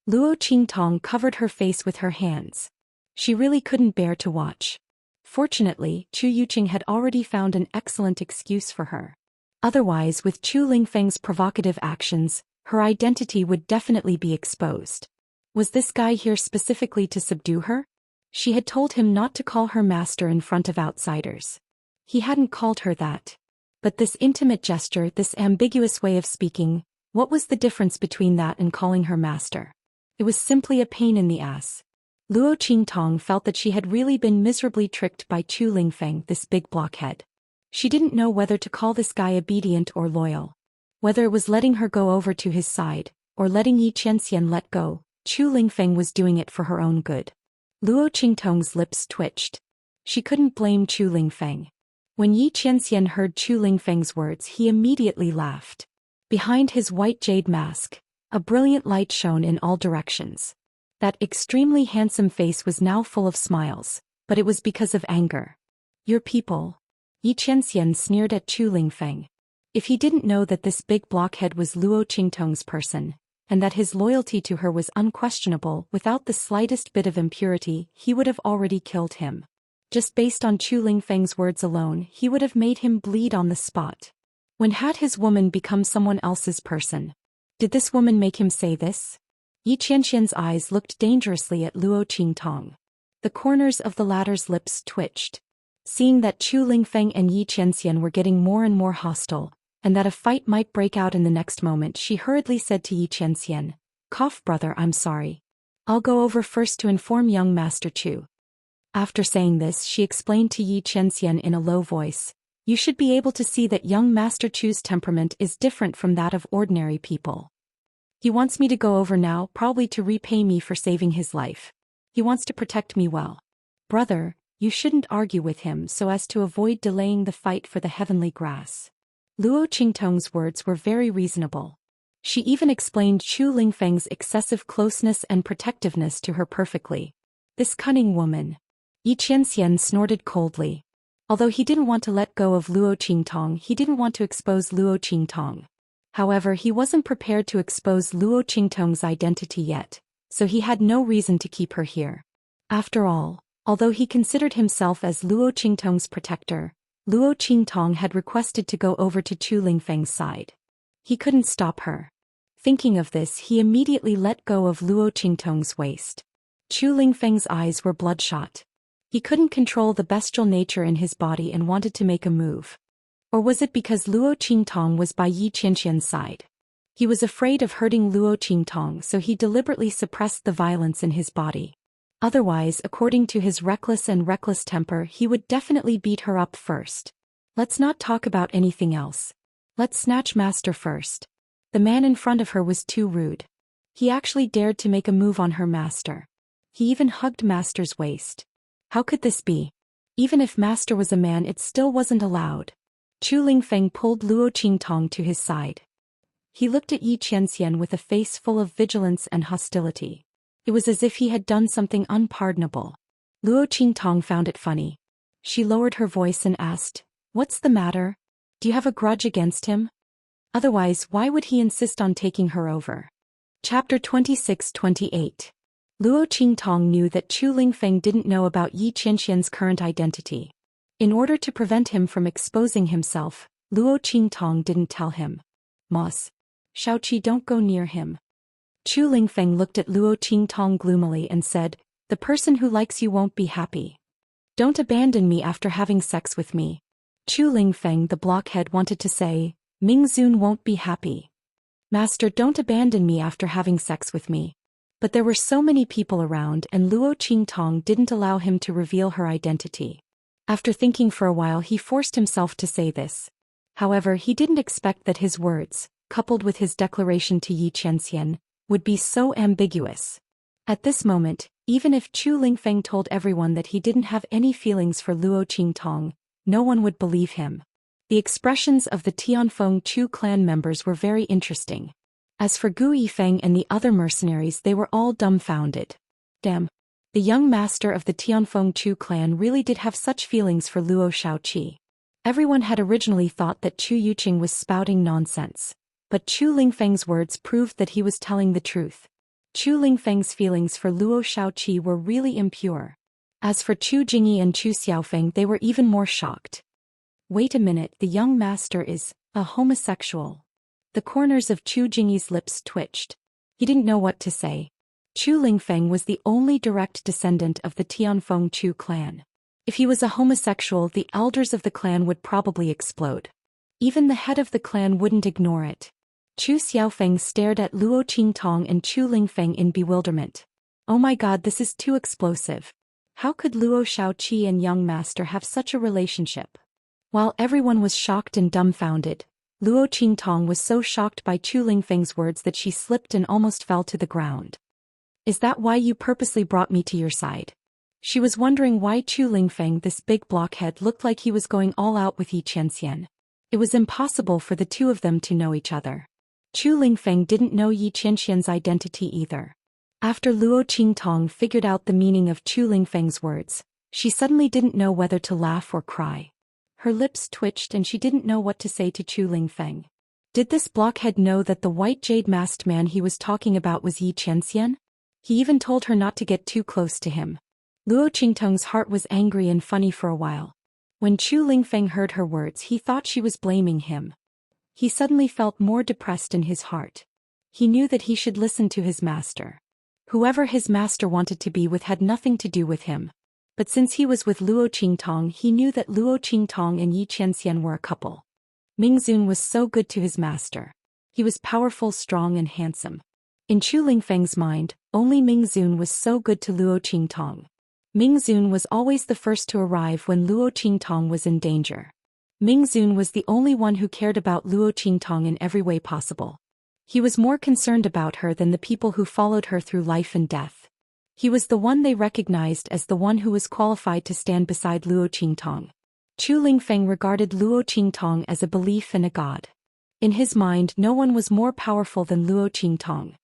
Luo Qingtong covered her face with her hands. She really couldn't bear to watch. Fortunately, Chu Yuqing had already found an excellent excuse for her. Otherwise, with Chu Lingfeng's provocative actions, her identity would definitely be exposed. Was this guy here specifically to subdue her? She had told him not to call her master in front of outsiders. He hadn't called her that. But this intimate gesture, this ambiguous way of speaking, what was the difference between that and calling her master? It was simply a pain in the ass. Luo Qingtong felt that she had really been miserably tricked by Chu Lingfeng, this big blockhead. She didn't know whether to call this guy obedient or loyal. Whether it was letting her go over to his side, or letting Yi Qianxian let go, Chu Lingfeng was doing it for her own good. Luo Qingtong's lips twitched. She couldn't blame Chu Lingfeng. When Yi Qianxian heard Chu Lingfeng's words, he immediately laughed. Behind his white jade mask, a brilliant light shone in all directions. That extremely handsome face was now full of smiles, but it was because of anger. "Your people." Yi Qianxian sneered at Chu Lingfeng. If he didn't know that this big blockhead was Luo Qingtong's person, and that his loyalty to her was unquestionable without the slightest bit of impurity, he would have already killed him. Just based on Chu Lingfeng's words alone, he would have made him bleed on the spot. When had his woman become someone else's person? Did this woman make him say this? Yi Qianxian's eyes looked dangerously at Luo Qingtong. The corners of the latter's lips twitched. Seeing that Chu Lingfeng and Yi Qianxian were getting more and more hostile, and that a fight might break out in the next moment, she hurriedly said to Yi Qianxian, "Cough, brother, I'm sorry. I'll go over first to inform young Master Chu." After saying this, she explained to Yi Qianxian in a low voice, "You should be able to see that young Master Chu's temperament is different from that of ordinary people. He wants me to go over now, probably to repay me for saving his life. He wants to protect me well. Brother, you shouldn't argue with him so as to avoid delaying the fight for the heavenly grass." Luo Qingtong's words were very reasonable. She even explained Chu Lingfeng's excessive closeness and protectiveness to her perfectly. This cunning woman. Yi Qianxian snorted coldly. Although he didn't want to let go of Luo Qingtong, he didn't want to expose Luo Qingtong. However, he wasn't prepared to expose Luo Qingtong's identity yet, so he had no reason to keep her here. After all, although he considered himself as Luo Qingtong's protector, Luo Qingtong had requested to go over to Chu Lingfeng's side. He couldn't stop her. Thinking of this, he immediately let go of Luo Qingtong's waist. Chu Lingfeng's eyes were bloodshot. He couldn't control the bestial nature in his body and wanted to make a move. Or was it because Luo Qingtong was by Yi Qianxian's side? He was afraid of hurting Luo Qingtong, so he deliberately suppressed the violence in his body. Otherwise, according to his reckless temper, he would definitely beat her up first. Let's not talk about anything else. Let's snatch Master first. The man in front of her was too rude. He actually dared to make a move on her master. He even hugged Master's waist. How could this be? Even if Master was a man, it still wasn't allowed. Chu Lingfeng pulled Luo Qingtong to his side. He looked at Yi Qianxian with a face full of vigilance and hostility. It was as if he had done something unpardonable. Luo Qingtong found it funny. She lowered her voice and asked, "What's the matter? Do you have a grudge against him? Otherwise, why would he insist on taking her over?" Chapter 26-28. Luo Qingtong knew that Chu Lingfeng didn't know about Yi Qianxian's current identity. In order to prevent him from exposing himself, Luo Qingtong didn't tell him. "Moss. Shaoqi, don't go near him." Chu Lingfeng looked at Luo Qingtong gloomily and said, "The person who likes you won't be happy. Don't abandon me after having sex with me." Chu Lingfeng, the blockhead, wanted to say, "Ming Zun won't be happy. Master, don't abandon me after having sex with me." But there were so many people around and Luo Qingtong didn't allow him to reveal her identity. After thinking for a while, he forced himself to say this. However, he didn't expect that his words, coupled with his declaration to Yi Qianxian, would be so ambiguous. At this moment, even if Chu Lingfeng told everyone that he didn't have any feelings for Luo Qingtong, no one would believe him. The expressions of the Tianfeng Chu clan members were very interesting. As for Gu Yifeng and the other mercenaries, they were all dumbfounded. Damn. The young master of the Tianfeng Chu clan really did have such feelings for Luo Shaoqi. Everyone had originally thought that Chu Yuqing was spouting nonsense. But Chu Lingfeng's words proved that he was telling the truth. Chu Lingfeng's feelings for Luo Shaoqi were really impure. As for Chu Jingyi and Chu Xiaofeng, they were even more shocked. Wait a minute, the young master is a homosexual. The corners of Chu Jingyi's lips twitched. He didn't know what to say. Chu Lingfeng was the only direct descendant of the Tianfeng Chu clan. If he was a homosexual, the elders of the clan would probably explode. Even the head of the clan wouldn't ignore it. Chu Xiaofeng stared at Luo Qingtong and Chu Lingfeng in bewilderment. Oh my god, this is too explosive. How could Luo Shaoqi and young master have such a relationship? While everyone was shocked and dumbfounded, Luo Qingtong was so shocked by Chu Lingfeng's words that she slipped and almost fell to the ground. Is that why you purposely brought me to your side? She was wondering why Chu Lingfeng, this big blockhead, looked like he was going all out with Yi Qianxian. It was impossible for the two of them to know each other. Chu Lingfeng didn't know Yi Qianxian's identity either. After Luo Qingtong figured out the meaning of Chu Lingfeng's words, she suddenly didn't know whether to laugh or cry. Her lips twitched and she didn't know what to say to Chu Lingfeng. Did this blockhead know that the white jade masked man he was talking about was Yi Qianxian? He even told her not to get too close to him. Luo Qingtong's heart was angry and funny for a while. When Chu Lingfeng heard her words, he thought she was blaming him. He suddenly felt more depressed in his heart. He knew that he should listen to his master. Whoever his master wanted to be with had nothing to do with him. But since he was with Luo Qingtong, he knew that Luo Qingtong and Yi Qianxian were a couple. Mingzun was so good to his master. He was powerful, strong and handsome. In Chu Lingfeng's mind, only Mingzun was so good to Luo Qingtong. Mingzun was always the first to arrive when Luo Qingtong was in danger. Mingzun was the only one who cared about Luo Qingtong in every way possible. He was more concerned about her than the people who followed her through life and death. He was the one they recognized as the one who was qualified to stand beside Luo Qingtong. Chu Lingfeng regarded Luo Qingtong as a belief in a god. In his mind, no one was more powerful than Luo Qingtong.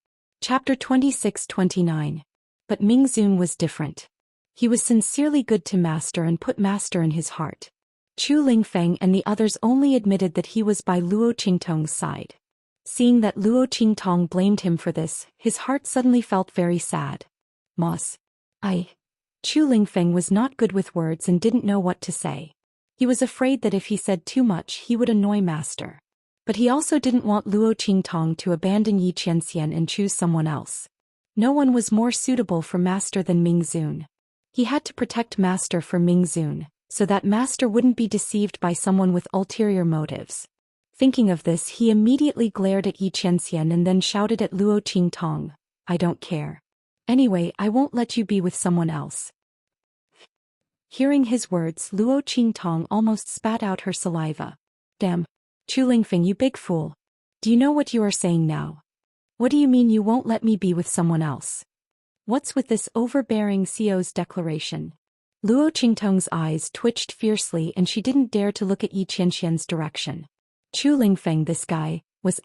Chapter 26-29. But Mingzun was different. He was sincerely good to master and put master in his heart. Chu Lingfeng and the others only admitted that he was by Luo Qingtong's side. Seeing that Luo Qingtong blamed him for this, his heart suddenly felt very sad. Chu Lingfeng was not good with words and didn't know what to say. He was afraid that if he said too much he would annoy master. But he also didn't want Luo Qingtong to abandon Yi Qianxian and choose someone else. No one was more suitable for master than Mingzun. He had to protect master for Mingzun, so that master wouldn't be deceived by someone with ulterior motives. Thinking of this, he immediately glared at Yi Qianxian and then shouted at Luo Qingtong, "I don't care. Anyway, I won't let you be with someone else." Hearing his words, Luo Qingtong almost spat out her saliva. Damn. Chu Lingfeng, you big fool. Do you know what you are saying now? What do you mean you won't let me be with someone else? What's with this overbearing CO's declaration? Luo Qingtong's eyes twitched fiercely and she didn't dare to look at Yi Qianxian's direction. Chu Lingfeng, this guy, was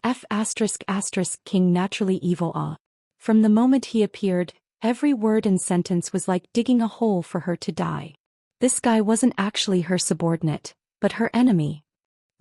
King naturally evil. From the moment he appeared, every word and sentence was like digging a hole for her to die. This guy wasn't actually her subordinate, but her enemy.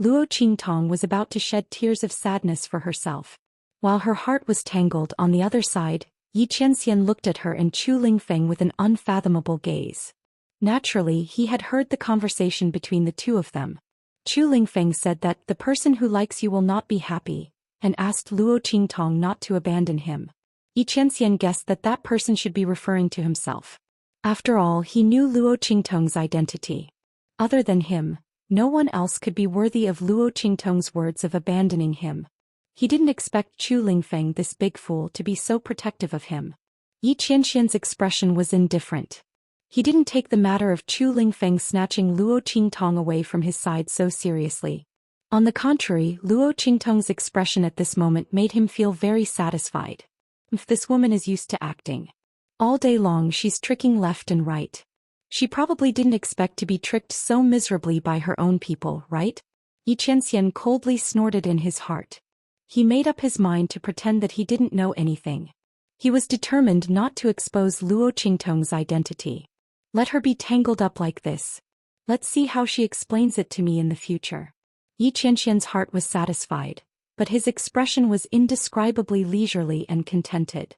Luo Qingtong was about to shed tears of sadness for herself. While her heart was tangled on the other side, Yi Qianxian looked at her and Chu Lingfeng with an unfathomable gaze. Naturally, he had heard the conversation between the two of them. Chu Lingfeng said that the person who likes you will not be happy, and asked Luo Qingtong not to abandon him. Yi Qianxian guessed that that person should be referring to himself. After all, he knew Luo Qingtong's identity. Other than him, no one else could be worthy of Luo Qingtong's words of abandoning him. He didn't expect Chu Lingfeng, this big fool, to be so protective of him. Yi Qianxian's expression was indifferent. He didn't take the matter of Chu Lingfeng snatching Luo Qingtong away from his side so seriously. On the contrary, Luo Qingtong's expression at this moment made him feel very satisfied. If this woman is used to acting. All day long she's tricking left and right. She probably didn't expect to be tricked so miserably by her own people, right? Xianxia coldly snorted in his heart. He made up his mind to pretend that he didn't know anything. He was determined not to expose Luo Qingtong's identity. Let her be tangled up like this. Let's see how she explains it to me in the future. Xianxia's heart was satisfied, but his expression was indescribably leisurely and contented.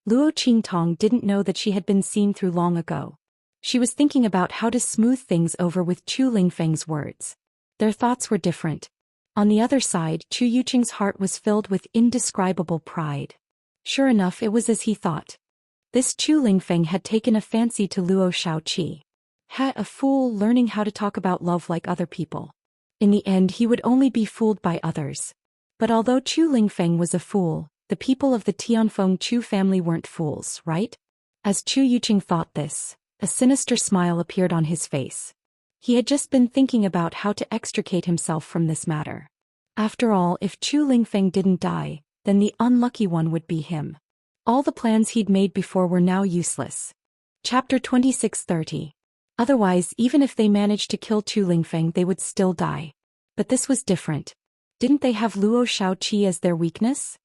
Luo Qingtong didn't know that she had been seen through long ago. She was thinking about how to smooth things over with Chu Lingfeng's words. Their thoughts were different. On the other side, Chu Yuqing's heart was filled with indescribable pride. Sure enough, it was as he thought. This Chu Lingfeng had taken a fancy to Luo Xiaoqi. A fool learning how to talk about love like other people. In the end, he would only be fooled by others. But although Chu Lingfeng was a fool, the people of the Tianfeng Chu family weren't fools, right? As Chu Yuqing thought this, a sinister smile appeared on his face. He had just been thinking about how to extricate himself from this matter. After all, if Chu Lingfeng didn't die, then the unlucky one would be him. All the plans he'd made before were now useless. Chapter 26:30. Otherwise, even if they managed to kill Chu Lingfeng, they would still die. But this was different. Didn't they have Luo Xiaoqi as their weakness?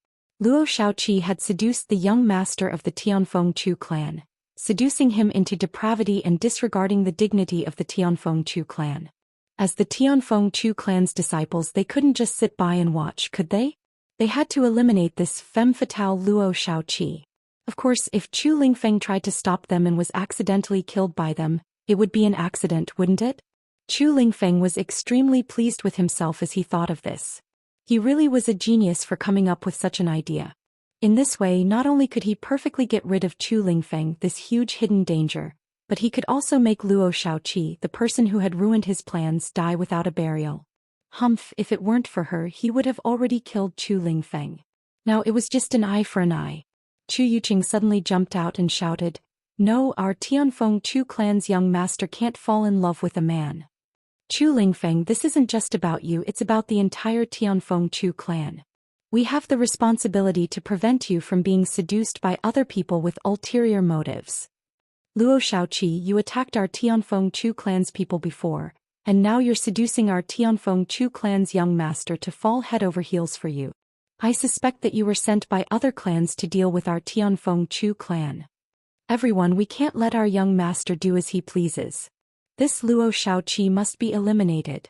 Luo Xiaoqi had seduced the young master of the Tianfeng Chu clan, seducing him into depravity and disregarding the dignity of the Tianfeng Chu clan. As the Tianfeng Chu clan's disciples, they couldn't just sit by and watch, could they? They had to eliminate this femme fatale Luo Xiaoqi. Of course, if Chu Lingfeng tried to stop them and was accidentally killed by them, it would be an accident, wouldn't it? Chu Lingfeng was extremely pleased with himself as he thought of this. He really was a genius for coming up with such an idea. In this way, not only could he perfectly get rid of Chu Lingfeng, this huge hidden danger, but he could also make Luo Xiaoqi, the person who had ruined his plans, die without a burial. If it weren't for her, he would have already killed Chu Lingfeng. Now it was just an eye for an eye. Chu Yuqing suddenly jumped out and shouted, "No, our Tianfeng Chu clan's young master can't fall in love with a man. Chu Lingfeng, this isn't just about you, it's about the entire Tianfeng Chu clan. We have the responsibility to prevent you from being seduced by other people with ulterior motives. Luo Xiaoqi, you attacked our Tianfeng Chu clan's people before, and now you're seducing our Tianfeng Chu clan's young master to fall head over heels for you. I suspect that you were sent by other clans to deal with our Tianfeng Chu clan. Everyone, we can't let our young master do as he pleases. This Luo Xiaoqi must be eliminated."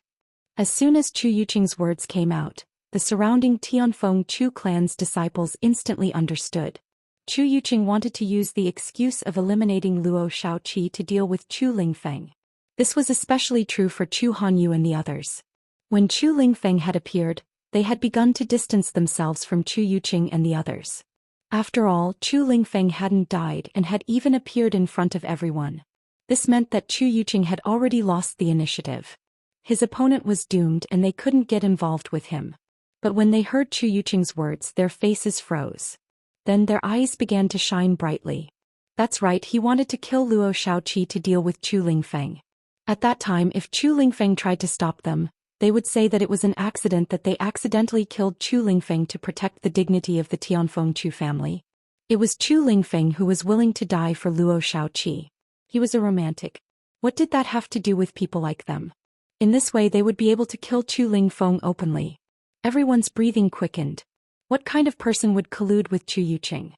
As soon as Chu Yuqing's words came out, the surrounding Tianfeng Chu clan's disciples instantly understood. Chu Yuqing wanted to use the excuse of eliminating Luo Xiaoqi to deal with Chu Lingfeng. This was especially true for Chu Hanyu and the others. When Chu Lingfeng had appeared, they had begun to distance themselves from Chu Yuqing and the others. After all, Chu Lingfeng hadn't died and had even appeared in front of everyone. This meant that Chu Yuqing had already lost the initiative. His opponent was doomed and they couldn't get involved with him. But when they heard Chu Yuqing's words, their faces froze. Then their eyes began to shine brightly. That's right, he wanted to kill Luo Xiaoqi to deal with Chu Lingfeng. At that time, if Chu Lingfeng tried to stop them, they would say that it was an accident that they accidentally killed Chu Lingfeng to protect the dignity of the Tianfeng Chu family. It was Chu Lingfeng who was willing to die for Luo Xiaoqi. He was a romantic. What did that have to do with people like them? In this way they would be able to kill Chu Lingfeng openly. Everyone's breathing quickened. What kind of person would collude with Chu Yuqing?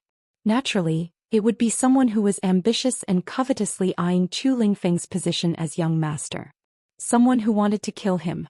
Naturally, it would be someone who was ambitious and covetously eyeing Chu Lingfeng's position as young master. Someone who wanted to kill him.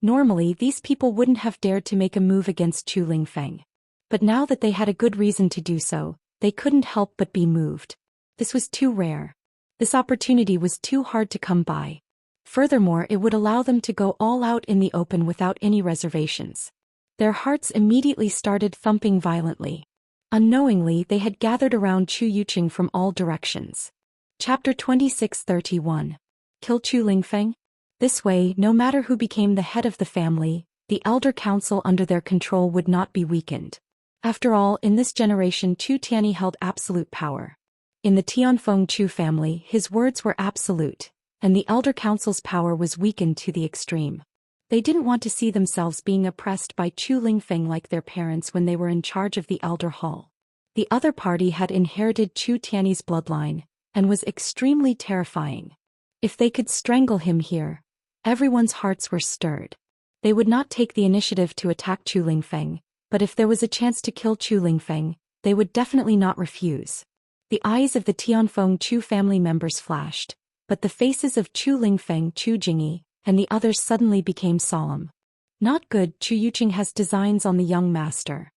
Normally, these people wouldn't have dared to make a move against Chu Lingfeng. But now that they had a good reason to do so, they couldn't help but be moved. This was too rare. This opportunity was too hard to come by. Furthermore, it would allow them to go all out in the open without any reservations. Their hearts immediately started thumping violently. Unknowingly, they had gathered around Chu Yuqing from all directions. Chapter 26:31. Kill Chu Lingfeng? This way, no matter who became the head of the family, the elder council under their control would not be weakened. After all, in this generation Chu Tianyi held absolute power. In the Tianfeng Chu family, his words were absolute, and the elder council's power was weakened to the extreme. They didn't want to see themselves being oppressed by Chu Lingfeng like their parents when they were in charge of the Elder Hall. The other party had inherited Chu Tiany's bloodline, and was extremely terrifying. If they could strangle him here, everyone's hearts were stirred. They would not take the initiative to attack Chu Lingfeng, but if there was a chance to kill Chu Lingfeng, they would definitely not refuse. The eyes of the Tianfeng Chu family members flashed, but the faces of Chu Lingfeng, Chu Jingyi, and the others suddenly became solemn. Not good. Chu Yuqing has designs on the young master.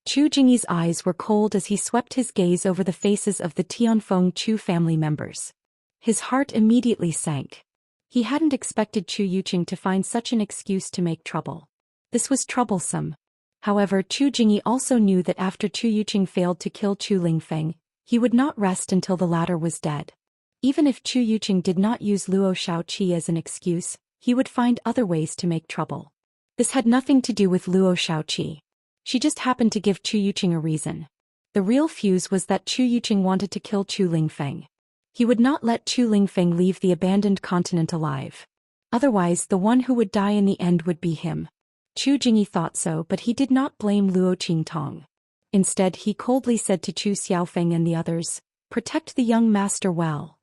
Chu Jingyi's eyes were cold as he swept his gaze over the faces of the Tianfeng Chu family members. His heart immediately sank. He hadn't expected Chu Yuqing to find such an excuse to make trouble. This was troublesome. However, Chu Jingyi also knew that after Chu Yuqing failed to kill Chu Lingfeng, he would not rest until the latter was dead. Even if Chu Yuqing did not use Luo Shaoqi as an excuse, he would find other ways to make trouble. This had nothing to do with Luo Shaoqi. She just happened to give Chu Yuqing a reason. The real fuse was that Chu Yuqing wanted to kill Chu Lingfeng. He would not let Chu Lingfeng leave the abandoned continent alive. Otherwise, the one who would die in the end would be him. Chu Jingyi thought so, but he did not blame Luo Qingtong. Instead, he coldly said to Chu Xiaofeng and the others, "Protect the young master well.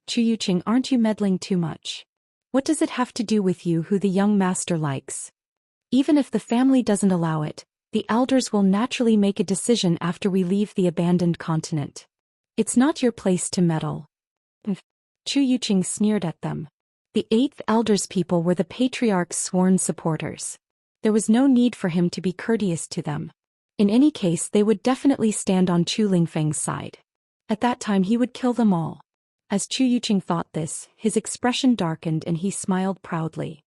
Chu Yuqing, aren't you meddling too much? What does it have to do with you who the young master likes? Even if the family doesn't allow it, the elders will naturally make a decision after we leave the abandoned continent. It's not your place to meddle." Chu Yuqing sneered at them. The eighth elder's people were the patriarch's sworn supporters. There was no need for him to be courteous to them. In any case, they would definitely stand on Chu Lingfeng's side. At that time he would kill them all. As Chu Yuqing thought this, his expression darkened and he smiled proudly.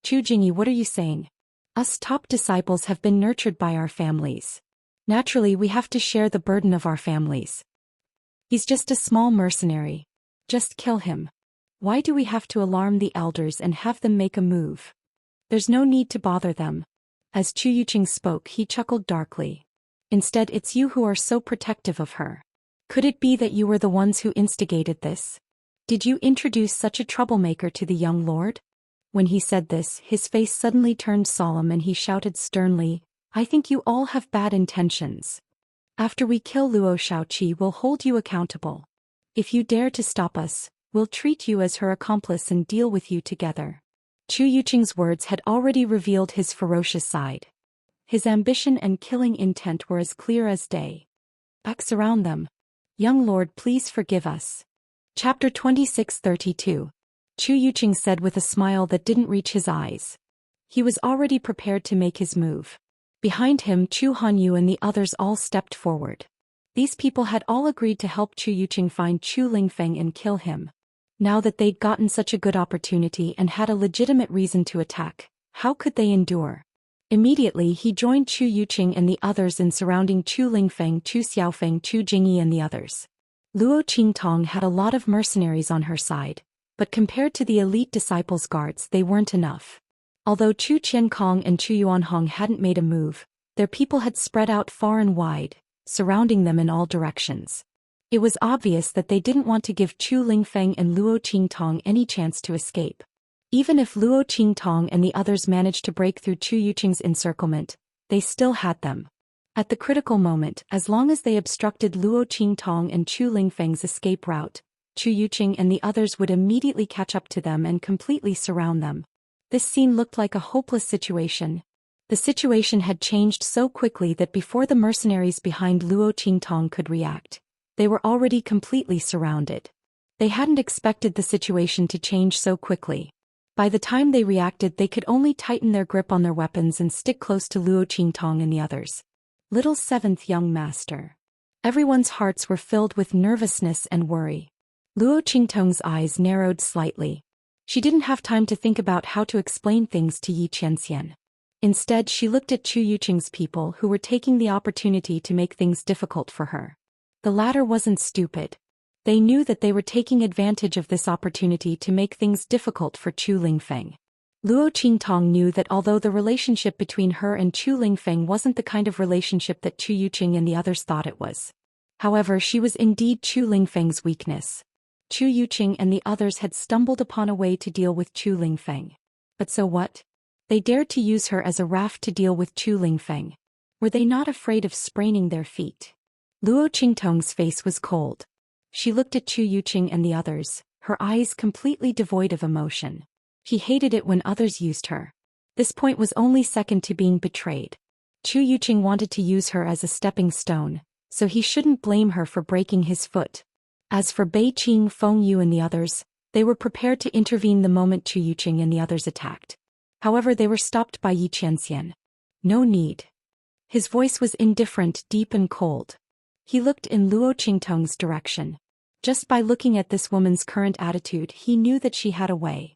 "Chu Jingyi, what are you saying? Us top disciples have been nurtured by our families. Naturally, we have to share the burden of our families. He's just a small mercenary. Just kill him. Why do we have to alarm the elders and have them make a move? There's no need to bother them." As Chu Yuqing spoke, he chuckled darkly. "Instead, it's you who are so protective of her. Could it be that you were the ones who instigated this? Did you introduce such a troublemaker to the young lord?" When he said this, his face suddenly turned solemn and he shouted sternly, "I think you all have bad intentions. After we kill Luo Shaoqi, we'll hold you accountable. If you dare to stop us, we'll treat you as her accomplice and deal with you together." Chu Yuqing's words had already revealed his ferocious side. His ambition and killing intent were as clear as day. "Surround them. Young lord, please forgive us." Chapter 2632. Chu Yuqing said with a smile that didn't reach his eyes. He was already prepared to make his move. Behind him, Chu Hanyu and the others all stepped forward. These people had all agreed to help Chu Yuqing find Chu Lingfeng and kill him. Now that they'd gotten such a good opportunity and had a legitimate reason to attack, how could they endure? Immediately he joined Chu Yuqing and the others in surrounding Chu Lingfeng, Chu Xiaofeng, Chu Jingyi and the others. Luo Qingtong had a lot of mercenaries on her side, but compared to the elite disciples' guards they weren't enough. Although Chu Qiankong and Chu Yuanhong hadn't made a move, their people had spread out far and wide, surrounding them in all directions. It was obvious that they didn't want to give Chu Lingfeng and Luo Qingtong any chance to escape. Even if Luo Qingtong and the others managed to break through Chu Yuqing's encirclement, they still had them. At the critical moment, as long as they obstructed Luo Qingtong and Chu Lingfeng's escape route, Chu Yuqing and the others would immediately catch up to them and completely surround them. This scene looked like a hopeless situation. The situation had changed so quickly that before the mercenaries behind Luo Qingtong could react, they were already completely surrounded. They hadn't expected the situation to change so quickly. By the time they reacted, they could only tighten their grip on their weapons and stick close to Luo Qingtong and the others. Little seventh young master. Everyone's hearts were filled with nervousness and worry. Luo Qingtong's eyes narrowed slightly. She didn't have time to think about how to explain things to Yi Qianxian. Instead, she looked at Chu Yuqing's people who were taking the opportunity to make things difficult for her. The latter wasn't stupid. They knew that they were taking advantage of this opportunity to make things difficult for Chu Lingfeng. Luo Qingtong knew that although the relationship between her and Chu Lingfeng wasn't the kind of relationship that Chu Yuqing and the others thought it was. However, she was indeed Chu Lingfeng's weakness. Chu Yuqing and the others had stumbled upon a way to deal with Chu Lingfeng. But so what? They dared to use her as a raft to deal with Chu Lingfeng. Were they not afraid of spraining their feet? Luo Qingtong's face was cold. She looked at Chu Yuqing and the others, her eyes completely devoid of emotion. She hated it when others used her. This point was only second to being betrayed. Chu Yuqing wanted to use her as a stepping stone, so he shouldn't blame her for breaking his foot. As for Bei Qing, Feng Yu and the others, they were prepared to intervene the moment Chu Yuqing and the others attacked. However, they were stopped by Yi Qianxian. No need. His voice was indifferent, deep and cold. He looked in Luo Qingtong's direction. Just by looking at this woman's current attitude, he knew that she had a way.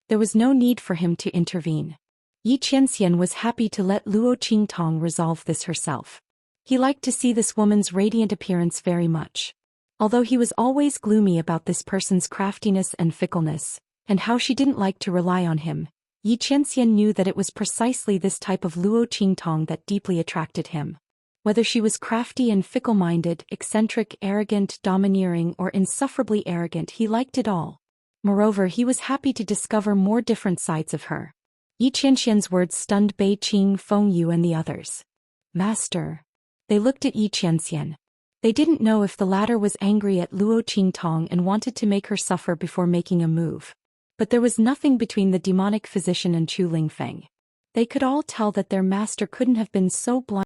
There was no need for him to intervene. Yi Qianxian was happy to let Luo Qingtong resolve this herself. He liked to see this woman's radiant appearance very much. Although he was always gloomy about this person's craftiness and fickleness, and how she didn't like to rely on him, Yi Qianxian knew that it was precisely this type of Luo Qingtong that deeply attracted him. Whether she was crafty and fickle-minded, eccentric, arrogant, domineering, or insufferably arrogant, he liked it all. Moreover, he was happy to discover more different sides of her. Yi Qianxian's words stunned Bei Qing, Feng Yu and the others. Master. They looked at Yi Qianxian. They didn't know if the latter was angry at Luo Qingtong and wanted to make her suffer before making a move. But there was nothing between the demonic physician and Chu Lingfeng. They could all tell that their master couldn't have been so blind.